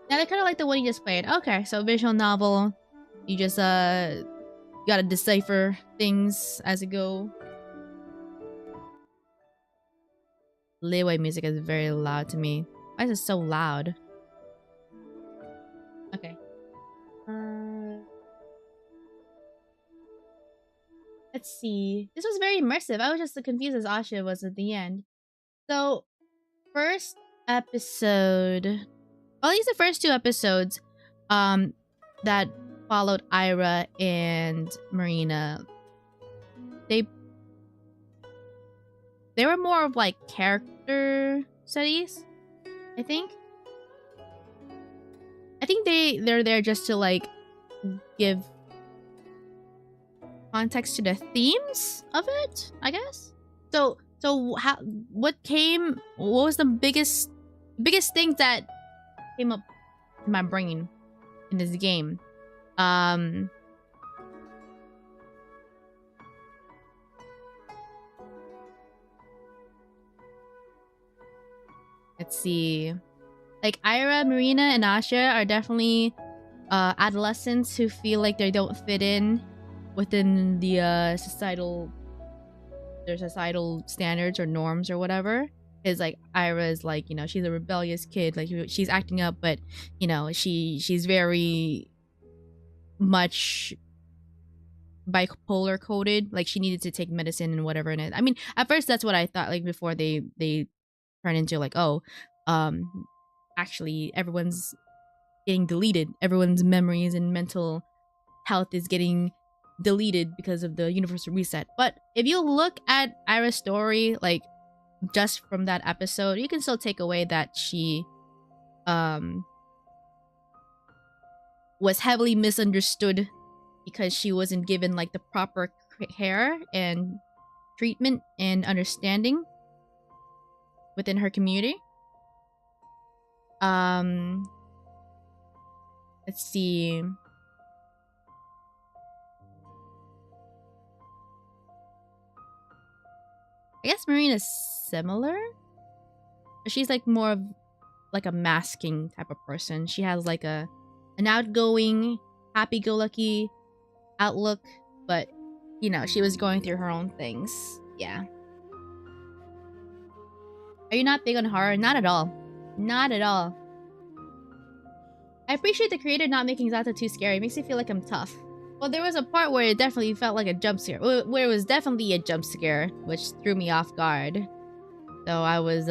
Now, they're kind of like the one you just played. Okay, so visual novel. You just, you gotta decipher things as it go. Leeway music is very loud to me. Why is it so loud? Okay. Let's see. This was very immersive. I was just as confused as Asya was at the end. So, first episode... Well, at least the first two episodes that followed Ira and Marina, they were more of like character studies, I think. I think they're there just to like give context to the themes of it, I guess. So what was the biggest thing that came up in my brain in this game? Let's see. Like Ira, Marina, and Asya are definitely adolescents who feel like they don't fit in within the societal standards or norms or whatever. Is like Ira is like, you know, she's a rebellious kid, like she's acting up, but you know, she's very much bipolar coded, like she needed to take medicine and whatever. And I mean, at first that's what I thought, like before they turn into like, oh, actually everyone's getting deleted, everyone's memories and mental health is getting deleted because of the universal reset. But if you look at Ira's story, like just from that episode, you can still take away that she was heavily misunderstood because she wasn't given like the proper care and treatment and understanding within her community. Let's see. I guess Marina's similar. But she's like more of like a masking type of person. She has like an outgoing, happy-go-lucky outlook, but you know, she was going through her own things. Yeah. Are you not big on horror? Not at all. Not at all. I appreciate the creator not making Z.A.T.O too scary. It makes me feel like I'm tough. Well, there was a part where it definitely felt like a jump scare. Where it was definitely a jump scare, which threw me off guard. So I was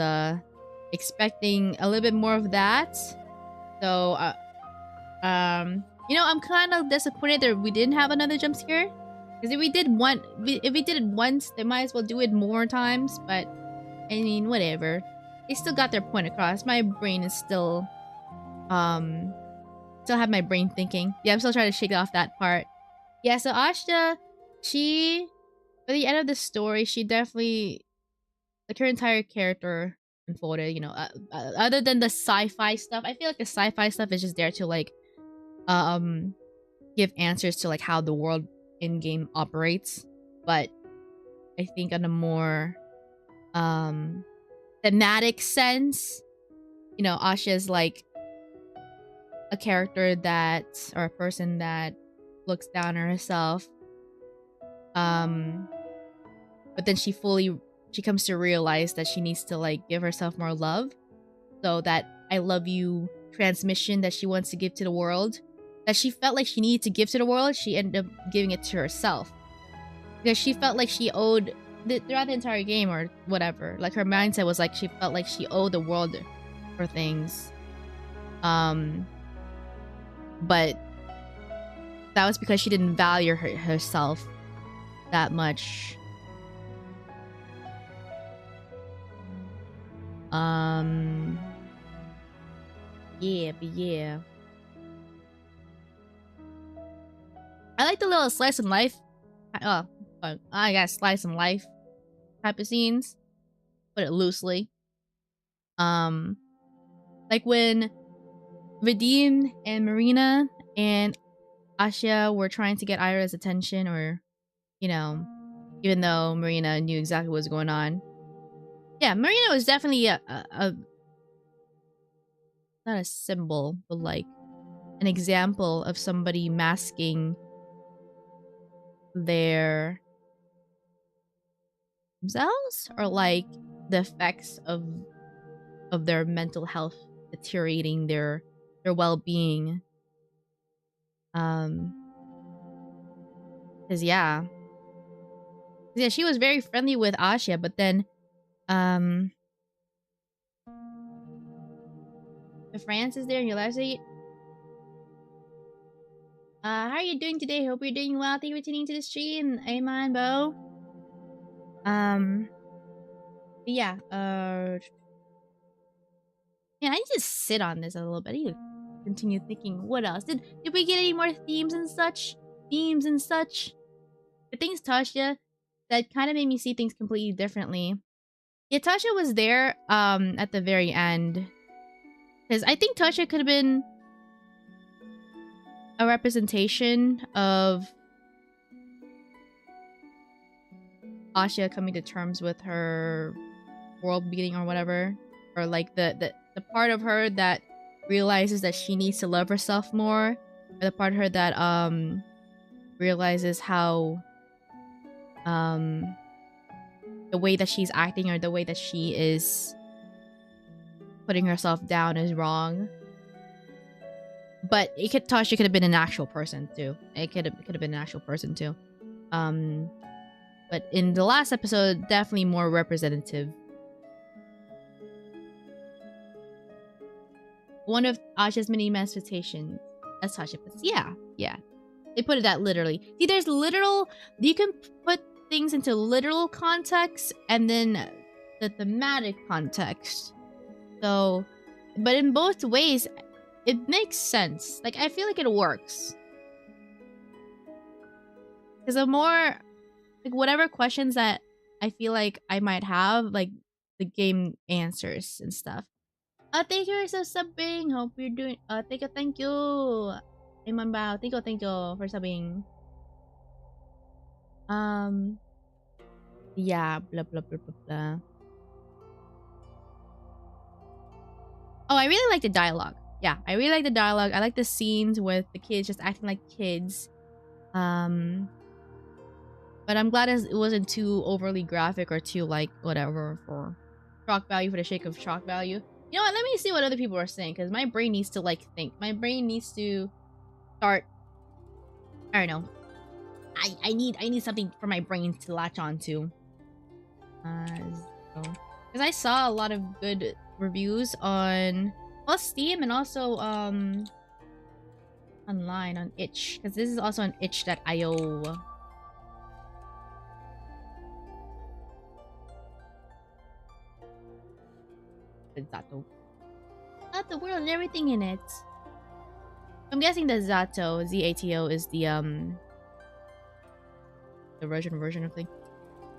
expecting a little bit more of that. So you know, I'm kind of disappointed that we didn't have another jump scare. Because if we did it once, they might as well do it more times. But I mean, whatever. They still got their point across. My brain is still have my brain thinking. Yeah, I'm still trying to shake off that part. Yeah, so Asya, she, by the end of the story, she definitely, like, her entire character unfolded, you know, other than the sci-fi stuff. I feel like the sci-fi stuff is just there to, like, give answers to, like, how the world in-game operates. But I think on a more, thematic sense, you know, Asya's, like, a character that, or a person that looks down on herself, but then she comes to realize that she needs to, like, give herself more love. So that I love you transmission that she wants to give to the world, that she felt like she needed to give to the world, she ended up giving it to herself. Because she felt like she owed, throughout the entire game or whatever, like, her mindset was like she felt like she owed the world for things. But that was because she didn't value herself that much. Yeah, but yeah. I like the little slice of life. I got slice of life type of scenes. Put it loosely. Like when Vadim and Marina and Asya were trying to get Ira's attention, or, you know, even though Marina knew exactly what was going on. Yeah, Marina was definitely a not a symbol, but like an example of somebody masking their themselves, or like the effects of their mental health deteriorating their well-being. Because yeah, she was very friendly with Asya, but then if France is there and you last eat. How are you doing today? Hope you're doing well. Thank you for tuning to the stream. Amen, Bo. Yeah, yeah, I need to sit on this a little bit. I need to continue thinking. What else? Did we get any more themes and such? The things Tasha that kind of made me see things completely differently. Yeah, Tasha was there at the very end. Because I think Tasha could have been a representation of Asya coming to terms with her world beating or whatever. Or like the part of her that realizes that she needs to love herself more. Or the part of her that realizes how the way that she's acting, or the way that she is putting herself down, is wrong. But Tasha could have been an actual person too. It could have been an actual person too. But in the last episode, definitely more representative. One of Asha's many manifestations, as Tasha puts. Yeah. They put it that literally. See, there's literal. You can put things into literal context and then the thematic context. So, but in both ways, it makes sense. Like, I feel like it works. Because the more, like, whatever questions that I feel like I might have, like, the game answers and stuff. Thank you for subbing. Hope you're doing. Thank you. Iman Bao. Thank you for subbing. Yeah. Blah blah blah blah blah. Oh, I really like the dialogue. Yeah, I really like the dialogue. I like the scenes with the kids just acting like kids. But I'm glad it wasn't too overly graphic or too, like, whatever, for shock value for the sake of shock value. You know what? Let me see what other people are saying, because my brain needs to, like, think. My brain needs to start, I don't know, I need something for my brain to latch onto. Because I saw a lot of good reviews on both Steam and also online on itch, because this is also on itch.io. Z.A.T.O. Not the world and everything in it. I'm guessing the Z.A.T.O, Z.A.T.O is the version of thing.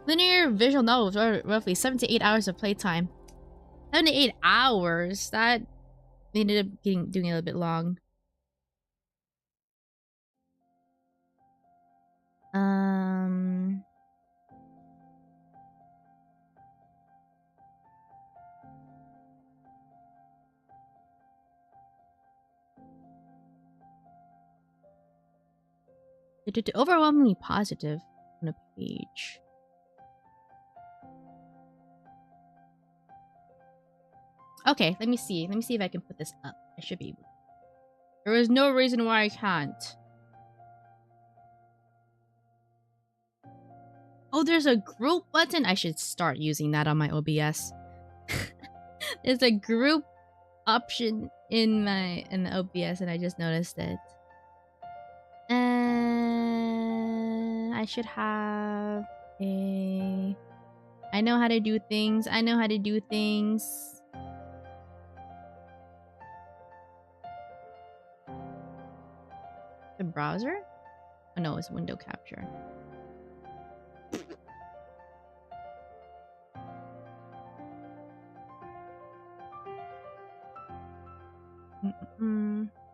Linear visual novels are roughly 7 to 8 hours of playtime. 7 to 8 hours? That ended up doing a little bit long. Overwhelmingly positive on a page. Okay, let me see. Let me see if I can put this up. I should be able to. There is no reason why I can't. Oh, there's a group button. I should start using that on my OBS. There's a group option in the OBS and I just noticed it. I should have a... I know how to do things. I know how to do things. The browser? Oh no, it's window capture.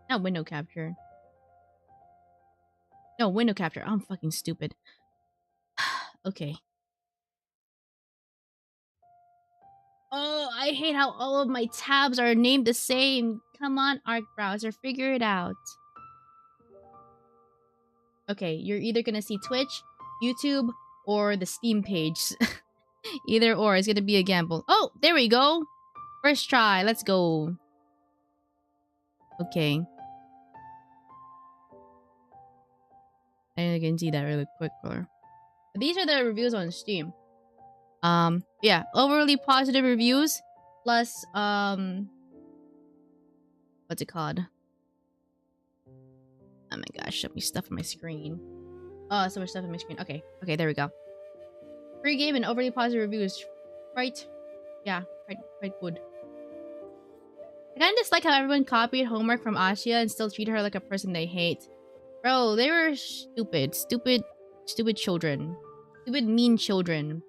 Not window capture. No, window capture. I'm fucking stupid. Okay. Oh, I hate how all of my tabs are named the same. Come on, Arc Browser, figure it out. Okay, you're either gonna see Twitch, YouTube, or the Steam page. Either or, it's gonna be a gamble. Oh, there we go! First try, let's go. Okay. I can see that really quick. These are the reviews on Steam. Yeah, overly positive reviews plus what's it called? Oh my gosh, so many stuff on my screen. Oh, so much stuff on my screen. Okay, there we go. Free game and overly positive reviews. Right? Yeah, quite good. I kinda dislike how everyone copied homework from Asya and still treat her like a person they hate. Bro, they were stupid children. Stupid, mean children.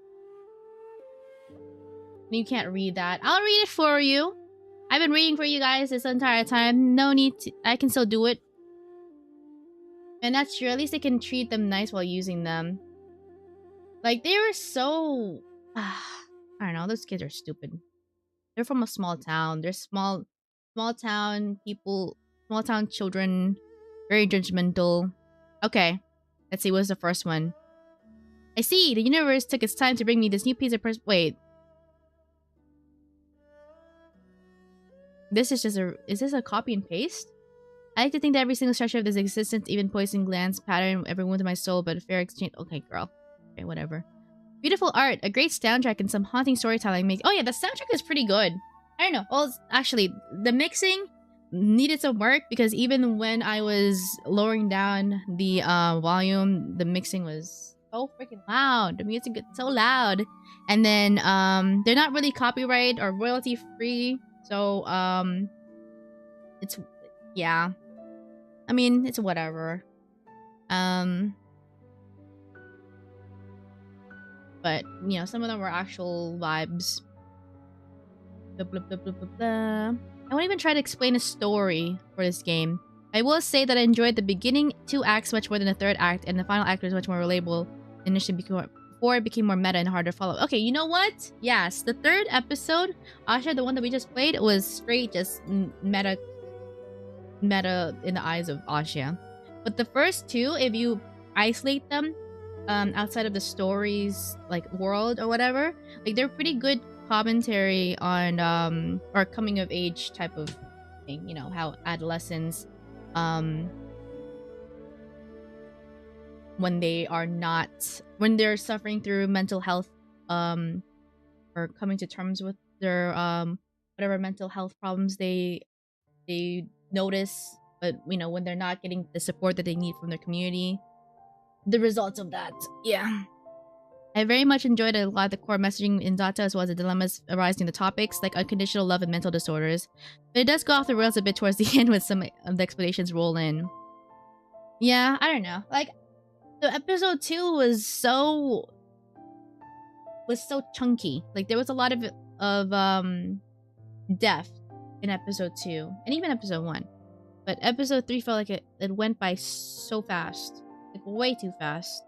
You can't read that. I'll read it for you. I've been reading for you guys this entire time. No need to... I can still do it. And that's true. At least they can treat them nice while using them. Like, they were so... I don't know. Those kids are stupid. They're from a small town. They're small town people... Small town children. Very judgmental. Okay. Let's see. What's the first one? I see. The universe took its time to bring me this new piece of... Wait. This is just a... Is this a copy and paste? I like to think that every single structure of this existence, even poison glands, pattern, every wound to my soul, but a fair exchange... Okay, girl. Okay, whatever. Beautiful art, a great soundtrack, and some haunting storytelling make... Oh yeah, the soundtrack is pretty good. I don't know. Well, actually, the mixing needed some work because even when I was lowering down the volume, the mixing was so freaking loud. The music is so loud. And then they're not really copyright or royalty free. So it's... Yeah. I mean, it's whatever. But, you know, some of them were actual vibes. Blah, blah, blah, blah, blah, blah. I won't even try to explain a story for this game. I will say that I enjoyed the beginning 2 acts much more than the 3rd act, and the final act was much more relatable initially before it became more meta and harder to follow. Okay, you know what? Yes, the 3rd episode, Asha, the one that we just played, was straight just meta in the eyes of Asya. But the first 2, if you isolate them outside of the story's like world or whatever, like they're pretty good commentary on or coming of age type of thing, you know, how adolescents when they are not, when they're suffering through mental health, um or coming to terms with their whatever mental health problems they notice, but when they're not getting the support that they need from their community, the results of that. Yeah, I very much enjoyed a lot of the core messaging in Z.A.T.O, as well as the dilemmas arising in the topics like unconditional love and mental disorders, but it does go off the rails a bit towards the end with some of the explanations roll in. Yeah, I don't know, like the episode 2 was so chunky. Like there was a lot of depth in episode 2 and even episode 1. But episode 3 felt like it went by so fast. Like way too fast.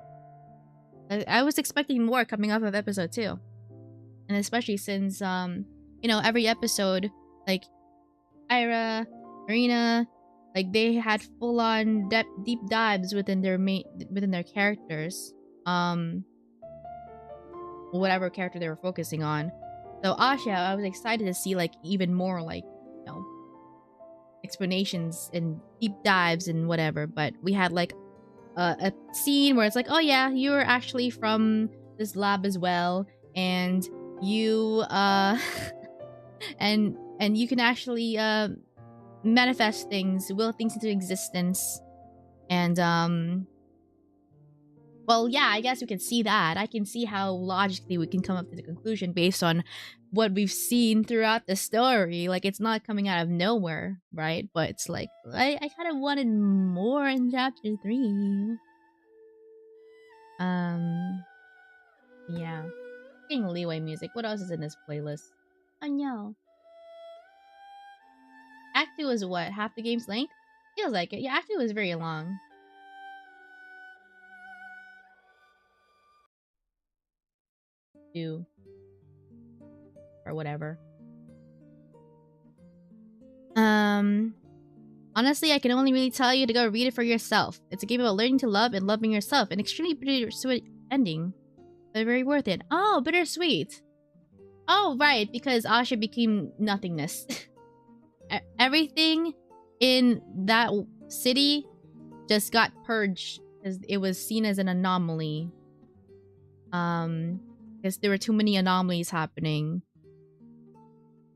I was expecting more coming off of episode 2. And especially since every episode, like Ira, Marina, like they had full on deep dives within their characters. Whatever character they were focusing on. So Asya, I was excited to see like even more like, explanations and deep dives and whatever, but we had like a scene where it's like, oh yeah, you're actually from this lab as well, and you and you can actually manifest things, will things into existence, and well, yeah, I guess we can see that. I can see how logically we can come up to the conclusion based on what we've seen throughout the story. Like, it's not coming out of nowhere, right? But it's like, I kind of wanted more in chapter 3. Yeah. Getting leeway music. What else is in this playlist? Oh no. Act 2 is what? Half the game's length? Feels like it. Yeah, Act 2 is very long. Do. Or whatever. Honestly, I can only really tell you to go read it for yourself. It's a game about learning to love and loving yourself. An extremely bittersweet ending, but very worth it. Oh, bittersweet. Oh, right, because Asha became nothingness. Everything in that city just got purged because it was seen as an anomaly. Because there were too many anomalies happening.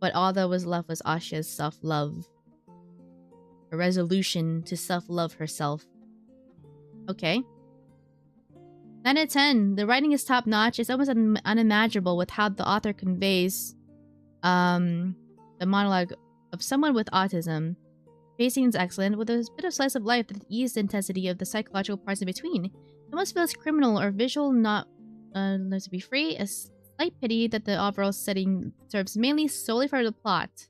But all that was left was Asha's self-love. A resolution to self-love herself. Okay. 9 out of 10. The writing is top-notch. It's almost unimaginable with how the author conveys the monologue of someone with autism. Pacing is excellent, with a bit of slice of life that eases the intensity of the psychological parts in between. It almost feels criminal or visual, not to be free. A slight pity that the overall setting serves mainly solely for the plot.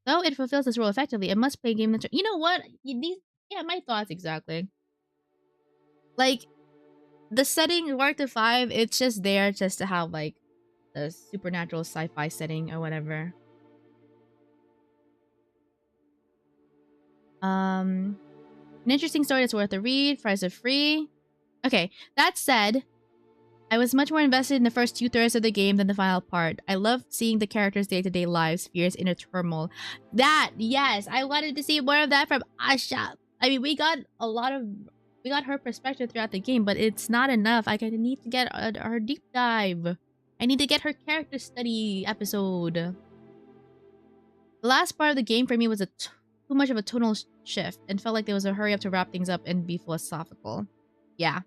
Though it fulfills this role effectively, it must play a game that... You know what? Yeah, my thoughts exactly. Like, the setting, Work to 5, it's just there just to have, like, the supernatural sci-fi setting or whatever. An interesting story that's worth a read. Price of free. Okay, that said, I was much more invested in the first 2/3 of the game than the final part. I loved seeing the characters' day-to-day lives, fears, inner turmoil. That, yes, I wanted to see more of that from Asha. I mean, we got her perspective throughout the game, but it's not enough. I need to get her deep dive. I need to get her character study episode. The last part of the game for me was too much of a tonal shift and felt like there was a hurry up to wrap things up and be philosophical. Yeah.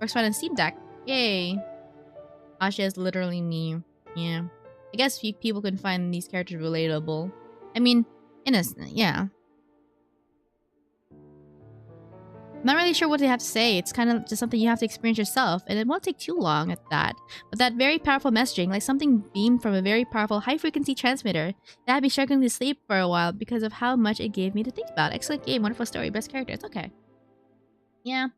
Works fine on Steam Deck. Yay. Asha is literally me. Yeah. I guess people can find these characters relatable. I mean, innocent, yeah. I'm not really sure what they have to say. It's kind of just something you have to experience yourself, and it won't take too long at that. But that very powerful messaging, like something beamed from a very powerful high-frequency transmitter, that had me struggling to sleep for a while because of how much it gave me to think about. Excellent game, wonderful story, best characters. Okay. Yeah.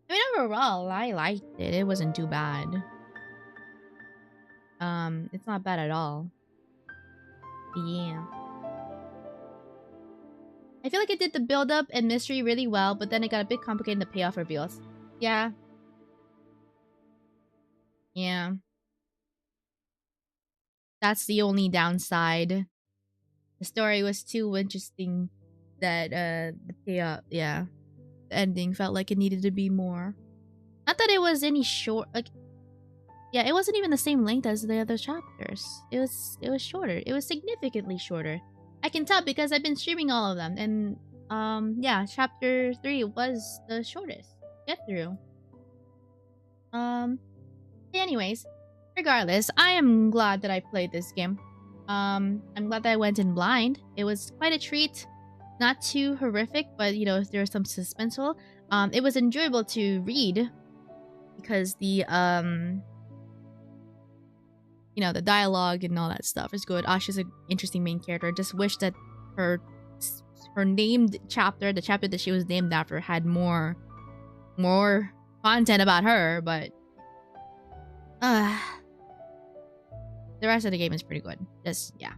I mean, overall, I liked it. It wasn't too bad. It's not bad at all. Yeah. I feel like it did the build-up and mystery really well, but then it got a bit complicated in the payoff reveals. Yeah. Yeah. That's the only downside. The story was too interesting that the payoff, yeah. the ending felt like it needed to be more. Not that it was any short, like, yeah, it wasn't even the same length as the other chapters. It was shorter. It was significantly shorter. I can tell because I've been streaming all of them, and yeah, chapter 3 was the shortest to get through. Anyways, regardless, I am glad that I played this game. I'm glad that I went in blind. It was quite a treat. Not too horrific, but you know, there was some suspenseful. It was enjoyable to read because the you know, the dialogue and all that stuff is good. Asya's an interesting main character. I just wish that her named chapter, the chapter that she was named after, had more content about her, but the rest of the game is pretty good. Just, yeah.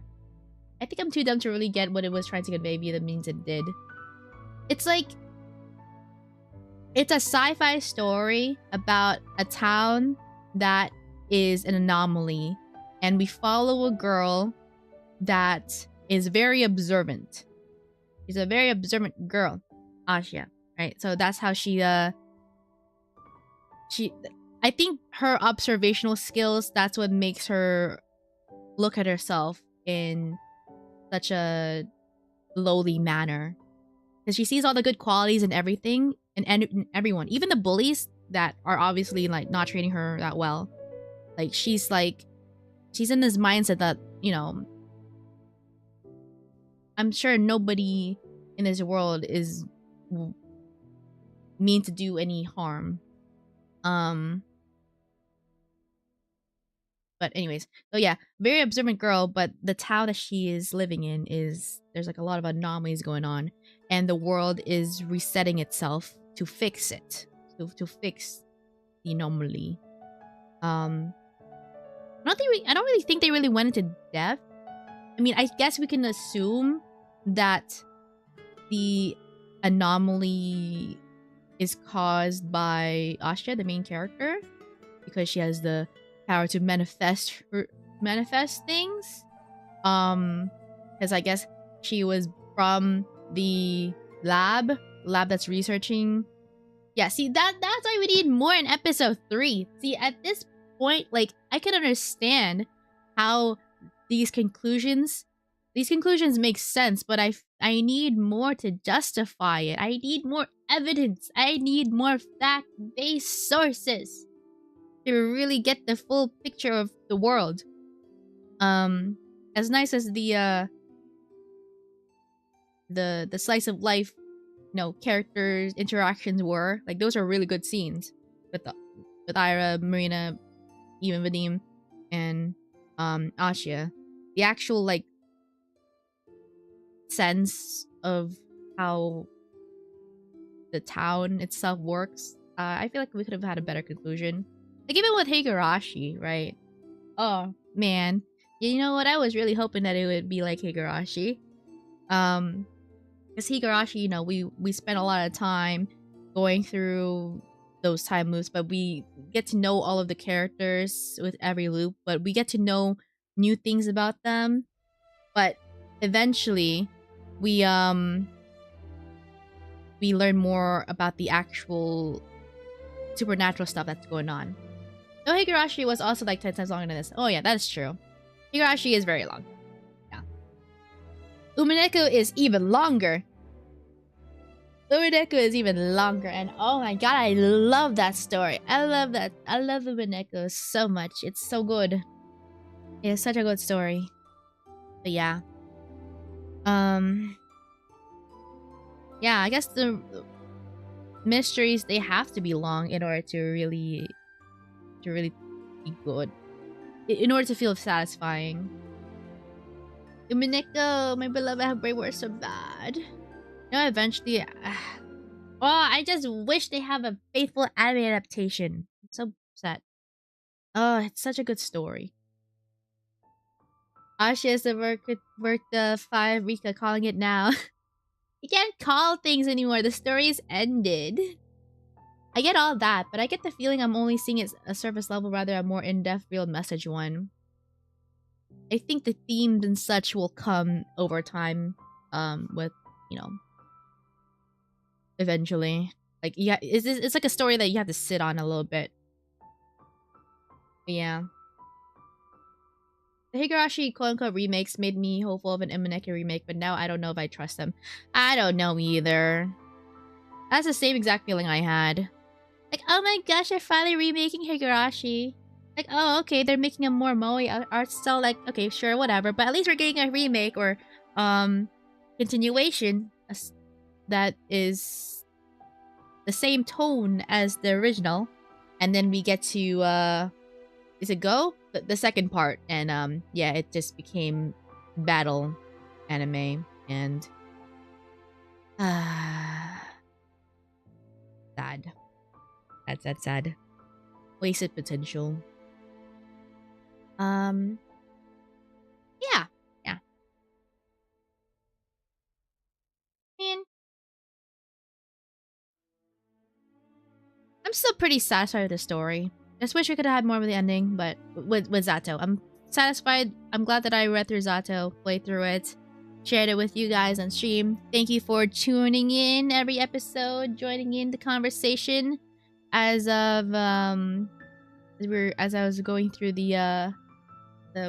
I think I'm too dumb to really get what it was trying to convey via the means it did. It's like, it's a sci-fi story about a town that is an anomaly, and we follow a girl that is very observant. She's a very observant girl, Asya, right? So that's how I think her observational skills, that's what makes her look at herself in such a lowly manner. Because she sees all the good qualities in everything, and everyone. Even the bullies that are obviously, like, not treating her that well. Like, she's in this mindset that, you know, I'm sure nobody in this world is mean to do any harm. But anyways, so yeah, very observant girl, but the town that she is living in there's like a lot of anomalies going on, and the world is resetting itself to fix it, to fix the anomaly. I don't really think they really went into depth. I mean, I guess we can assume that the anomaly is caused by Asya, the main character, because she has the power to manifest things. Because I guess she was from the lab that's researching. Yeah, see, that's why we need more in episode 3. See, at this point, like, I can understand how these conclusions make sense, but I need more to justify it. I need more evidence. I need more fact-based sources to really get the full picture of the world. As nice as the slice of life, you know, characters interactions were, like, those are really good scenes with Ira, Marina, even Vadim, and Asya. The actual, like, sense of how the town itself works, I feel like we could have had a better conclusion. Like, even with Higurashi, right? Oh, man. You know what? I was really hoping that it would be like Higurashi. Because Higurashi, you know, we spent a lot of time going through those time loops, but we get to know all of the characters with every loop, but we get to know new things about them. But eventually, we learn more about the actual supernatural stuff that's going on. No, Higurashi was also like 10 times longer than this. Oh yeah, that's true. Higurashi is very long. Yeah. Umineko is even longer. Umineko is even longer, and oh my god, I love that story. I love that. I love Umineko so much. It's so good. It's such a good story. But yeah. Yeah, I guess the mysteries, they have to be long in order to really be good. In order to feel satisfying. Umineko, my beloved, how brave were so bad. No, eventually. Oh, I just wish they have a faithful anime adaptation. I'm so upset. Oh, it's such a good story. Asya is the work the 5 Rika calling it now. You can't call things anymore. The story's ended. I get all that, but I get the feeling I'm only seeing it a surface level rather a more in-depth real message one. I think the themes and such will come over time, with, you know, eventually. Like yeah, it's like a story that you have to sit on a little bit. But yeah. The Higurashi quote-unquote remakes made me hopeful of an Imaneki remake, but now I don't know if I trust them. I don't know either. That's the same exact feeling I had. Like, oh my gosh, they're finally remaking Higurashi. Like, oh, okay, they're making a more moe art style. Like, okay, sure, whatever. But at least we're getting a remake or, continuation that is the same tone as the original. And then we get to, is it Go? The second part. And, yeah, it just became battle anime. And, sad. That's sad. Wasted potential. Yeah. Yeah. Man, I'm still pretty satisfied with the story. Just wish we could have had more of the ending, but with Z.A.T.O. I'm satisfied. I'm glad that I read through Z.A.T.O, played through it, shared it with you guys on stream. Thank you for tuning in every episode, joining in the conversation. As of as I was going through the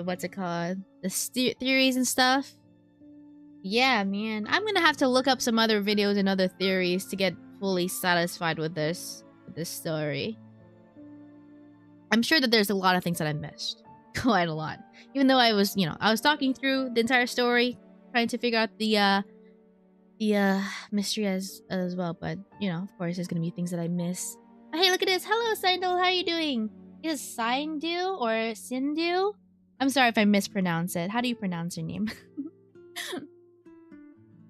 what's it called, the theories and stuff. Yeah, man. I'm gonna have to look up some other videos and other theories to get fully satisfied with this story. I'm sure that there's a lot of things that I missed. Quite a lot. Even though I was, I was talking through the entire story, trying to figure out the mystery as well, but of course there's gonna be things that I miss. Oh, hey, look at this. Hello, Sindel. How are you doing? Is it Sindu or Sindu? I'm sorry if I mispronounce it. How do you pronounce your name? In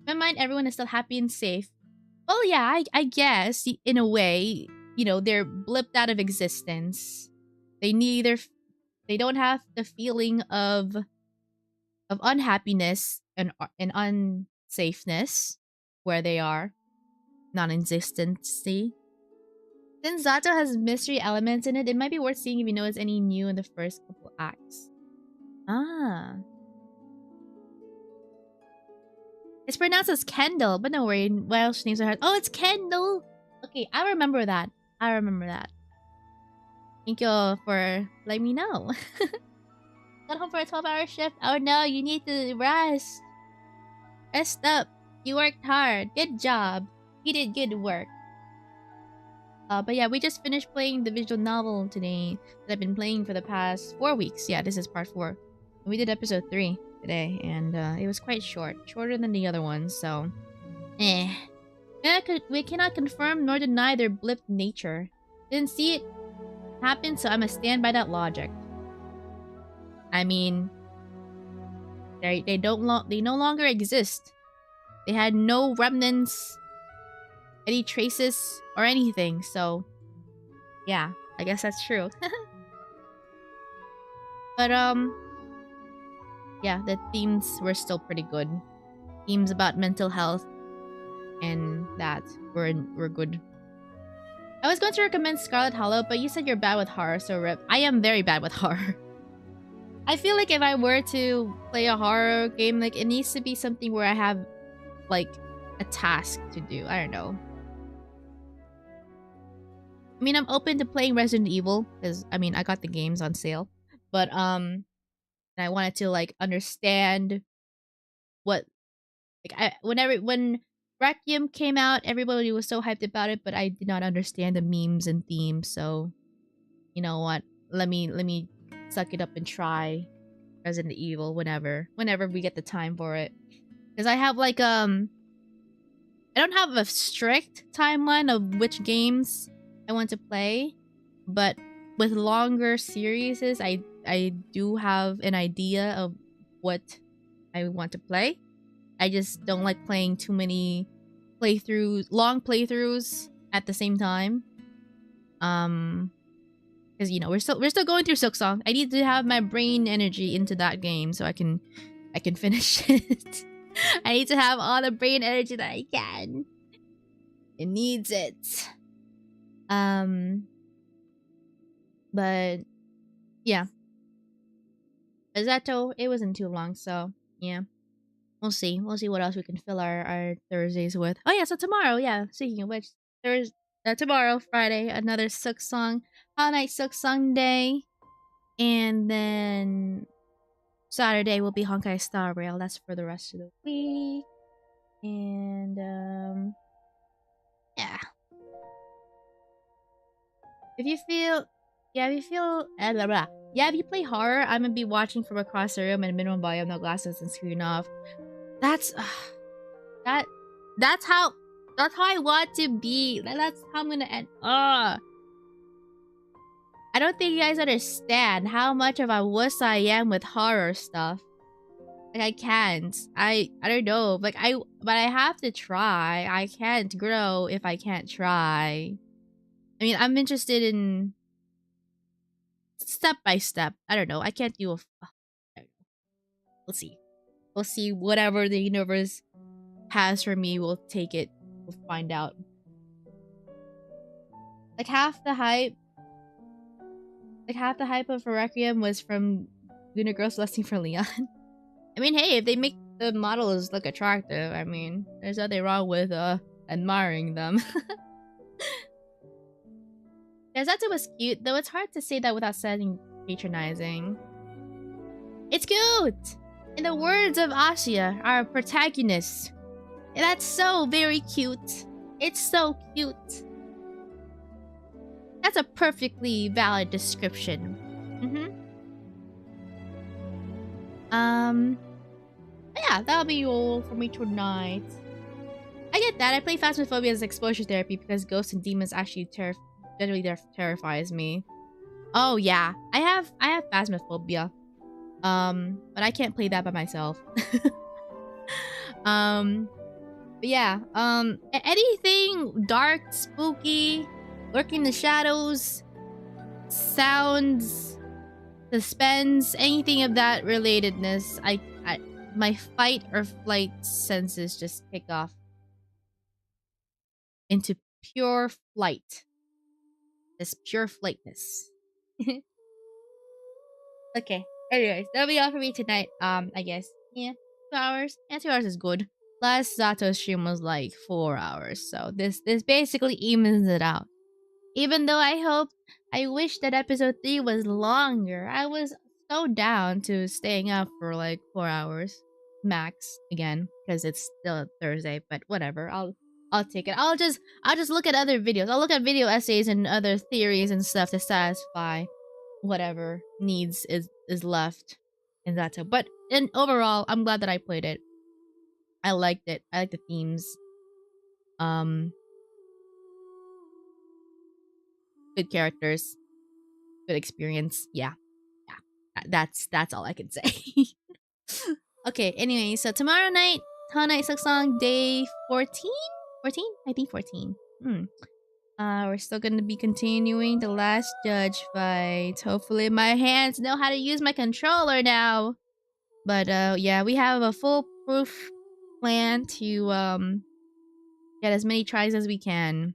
my mind, everyone is still happy and safe. Well, yeah, I guess in a way, they're blipped out of existence. They don't have the feeling of unhappiness and unsafeness where they are, non-existency. Since Z.A.T.O has mystery elements in it, it might be worth seeing if you notice any new in the first couple acts. Ah. It's pronounced as Kendall, but no worry, Welsh names are hard. Oh, it's Kendall! Okay, I remember that. I remember that. Thank you for letting me know. Got home for a 12-hour shift. Oh no, you need to rest. Rest up. You worked hard. Good job. You did good work. But yeah, we just finished playing the visual novel today that I've been playing for the past 4 weeks. Yeah, this is part 4. We did episode 3 today, and it was quite short. Shorter than the other ones, so... We cannot confirm nor deny their blipped nature. Didn't see it happen, so I must stand by that logic. I mean... They no longer exist. They had no remnants, any traces, or anything, so... Yeah, I guess that's true. But, yeah, the themes were still pretty good. Themes about mental health and that were good. I was going to recommend Scarlet Hollow, but you said you're bad with horror, so rip. I am very bad with horror. I feel like if I were to play a horror game, like, it needs to be something where I have, like, a task to do. I don't know. I mean, I'm open to playing Resident Evil, because, I mean, I got the games on sale. But, and I wanted to, like, understand what... Like, when Requiem came out, everybody was so hyped about it, but I did not understand the memes and themes, so... You know what? Let me suck it up and try Resident Evil whenever we get the time for it. Because I have, like, I don't have a strict timeline of which games I want to play, but with longer series, I do have an idea of what I want to play. I just don't like playing too many long playthroughs at the same time. Because we're still going through Silksong. I need to have my brain energy into that game so I can finish it. I need to have all the brain energy that I can. It needs it. But yeah. Z.A.T.O, it wasn't too long, so yeah. We'll see. We'll see what else we can fill our Thursdays with. Oh yeah, so tomorrow, yeah. Speaking of which, tomorrow, Friday, another Silk Song, All Night Silk Song Day. And then Saturday will be Honkai Star Rail. That's for the rest of the week. And yeah. If you feel blah, blah. Yeah, if you play horror, I'm gonna be watching from across the room and minimum volume, no glasses and screen off. That's that's how I want to be. That's how I'm gonna end. I don't think you guys understand how much of a wuss I am with horror stuff. Like I can't. I don't know. Like but I have to try. I can't grow if I can't try. I mean, I'm interested in step by step. I don't know. I can't do a. I don't know. We'll see. We'll see. Whatever the universe has for me, we'll take it. We'll find out. Like half the hype of Requiem was from Luna Girls lusting for Leon. I mean, hey, if they make the models look attractive, I mean, there's nothing wrong with admiring them. Yeah, Z.A.T.O was cute, though it's hard to say that without sounding patronizing. It's cute! In the words of Asya, our protagonist. That's so very cute. It's so cute. That's a perfectly valid description. Yeah, that'll be all for me tonight. I get that. I play Phasmophobia as exposure therapy because ghosts and demons actually generally terrifies me. Oh yeah, I have Phasmophobia. But I can't play that by myself. But yeah, anything dark, spooky, lurking in the shadows, sounds, suspense, anything of that relatedness, my fight or flight senses just kick off into pure flight. This pure flightness. Okay. Anyways, that'll be all for me tonight. I guess. Yeah. 2 hours. Yeah, 2 hours is good. Last Z.A.T.O stream was like 4 hours. So this basically evens it out. Even though I wish that episode 3 was longer. I was so down to staying up for like 4 hours. Max again. Because it's still Thursday, but whatever. I'll take it. I'll just look at other videos. I'll look at video essays and other theories and stuff to satisfy whatever needs is left in Z.A.T.O. But overall, I'm glad that I played it. I liked it. I like the themes. Good characters. Good experience. Yeah. That's all I can say. Okay, anyway, so tomorrow night, All Night Silk Song day 14? 14? I think 14. We're still gonna be continuing the last judge fight. Hopefully my hands know how to use my controller now. But yeah, we have a foolproof plan to get as many tries as we can.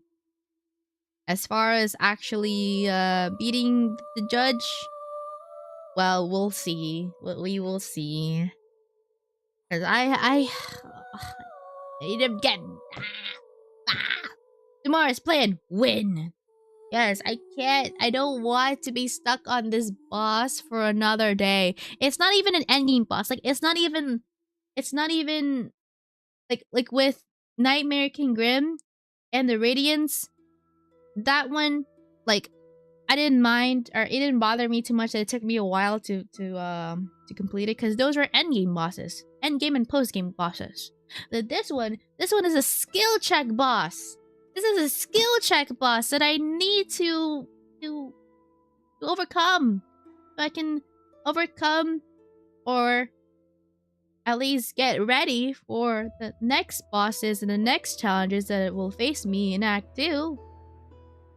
As far as actually beating the judge, well, we'll see. We will see. Cause I need to get tomorrow's plan. Win. Yes, I don't want to be stuck on this boss for another day. It's not even an endgame boss. Like it's not even like with Nightmare King Grim and the Radiance. That one, like, I didn't mind, or it didn't bother me too much that it took me a while to complete it, because those were endgame bosses, endgame and postgame bosses. This one is a skill check boss. This is a skill check boss that I need to overcome, so I can overcome or at least get ready for the next bosses and the next challenges that will face me in Act 2.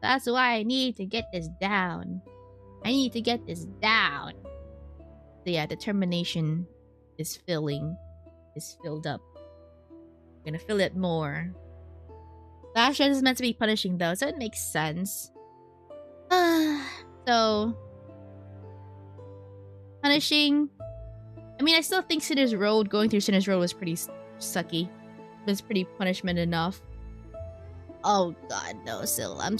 That's why I need to get this down. I need to get this down. So yeah, determination is filled up. I'm gonna fill it more. Last judge is meant to be punishing though, so it makes sense. So punishing. I mean, I still think Sinner's Road, going through Sinner's Road was pretty sucky. It was pretty punishment enough. Oh god, no, Sil. I'm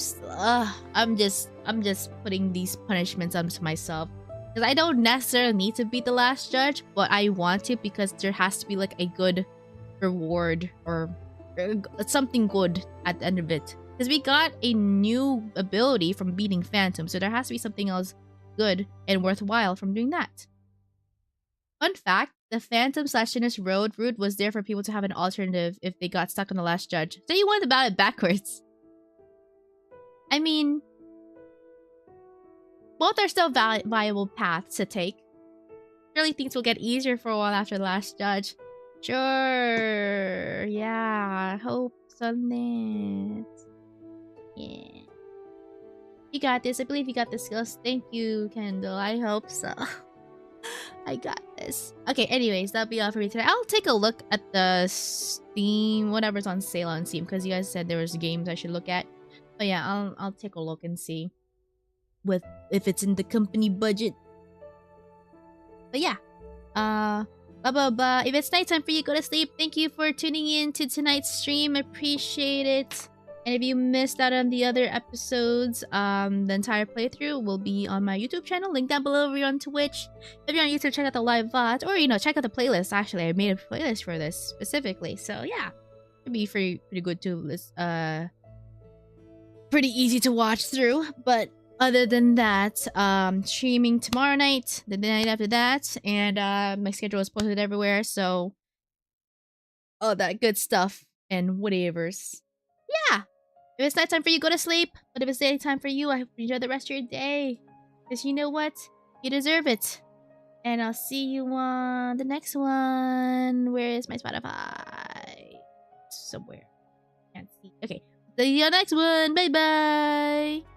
just putting these punishments onto myself. Because I don't necessarily need to be the last judge, but I want to because there has to be like a good reward or something good at the end of it. Because we got a new ability from beating Phantom, so there has to be something else good and worthwhile from doing that. Fun fact, the Phantom /Sinus Road route was there for people to have an alternative if they got stuck on the last judge. So you went about it backwards. I mean, both are still viable paths to take. Surely things will get easier for a while after the last judge. Sure. Yeah, I hope on it. Yeah. You got this. I believe you got the skills. Thank you, Kendall. I hope so. I got this. Okay, anyways, that'll be all for me today. I'll take a look at the Steam, whatever's on sale on Steam, because you guys said there was games I should look at. But yeah, I'll take a look and see if it's in the company budget. But yeah, if it's nighttime for you, go to sleep. Thank you for tuning in to tonight's stream. Appreciate it. And if you missed out on the other episodes, the entire playthrough will be on my YouTube channel. Link down below if you're on Twitch. If you're on YouTube, check out the live VOD. Or, check out the playlist. Actually, I made a playlist for this specifically. So, yeah. It'd be pretty good to pretty easy to watch through. But other than that, streaming tomorrow night, the night after that. And my schedule is posted everywhere. So, all that good stuff and whatevers. Yeah. If it's nighttime for you, go to sleep. But if it's daytime for you, I hope you enjoy the rest of your day. Because you know what? You deserve it. And I'll see you on the next one. Where is my Spotify? Somewhere. Can't see. Okay. See you on the next one. Bye-bye.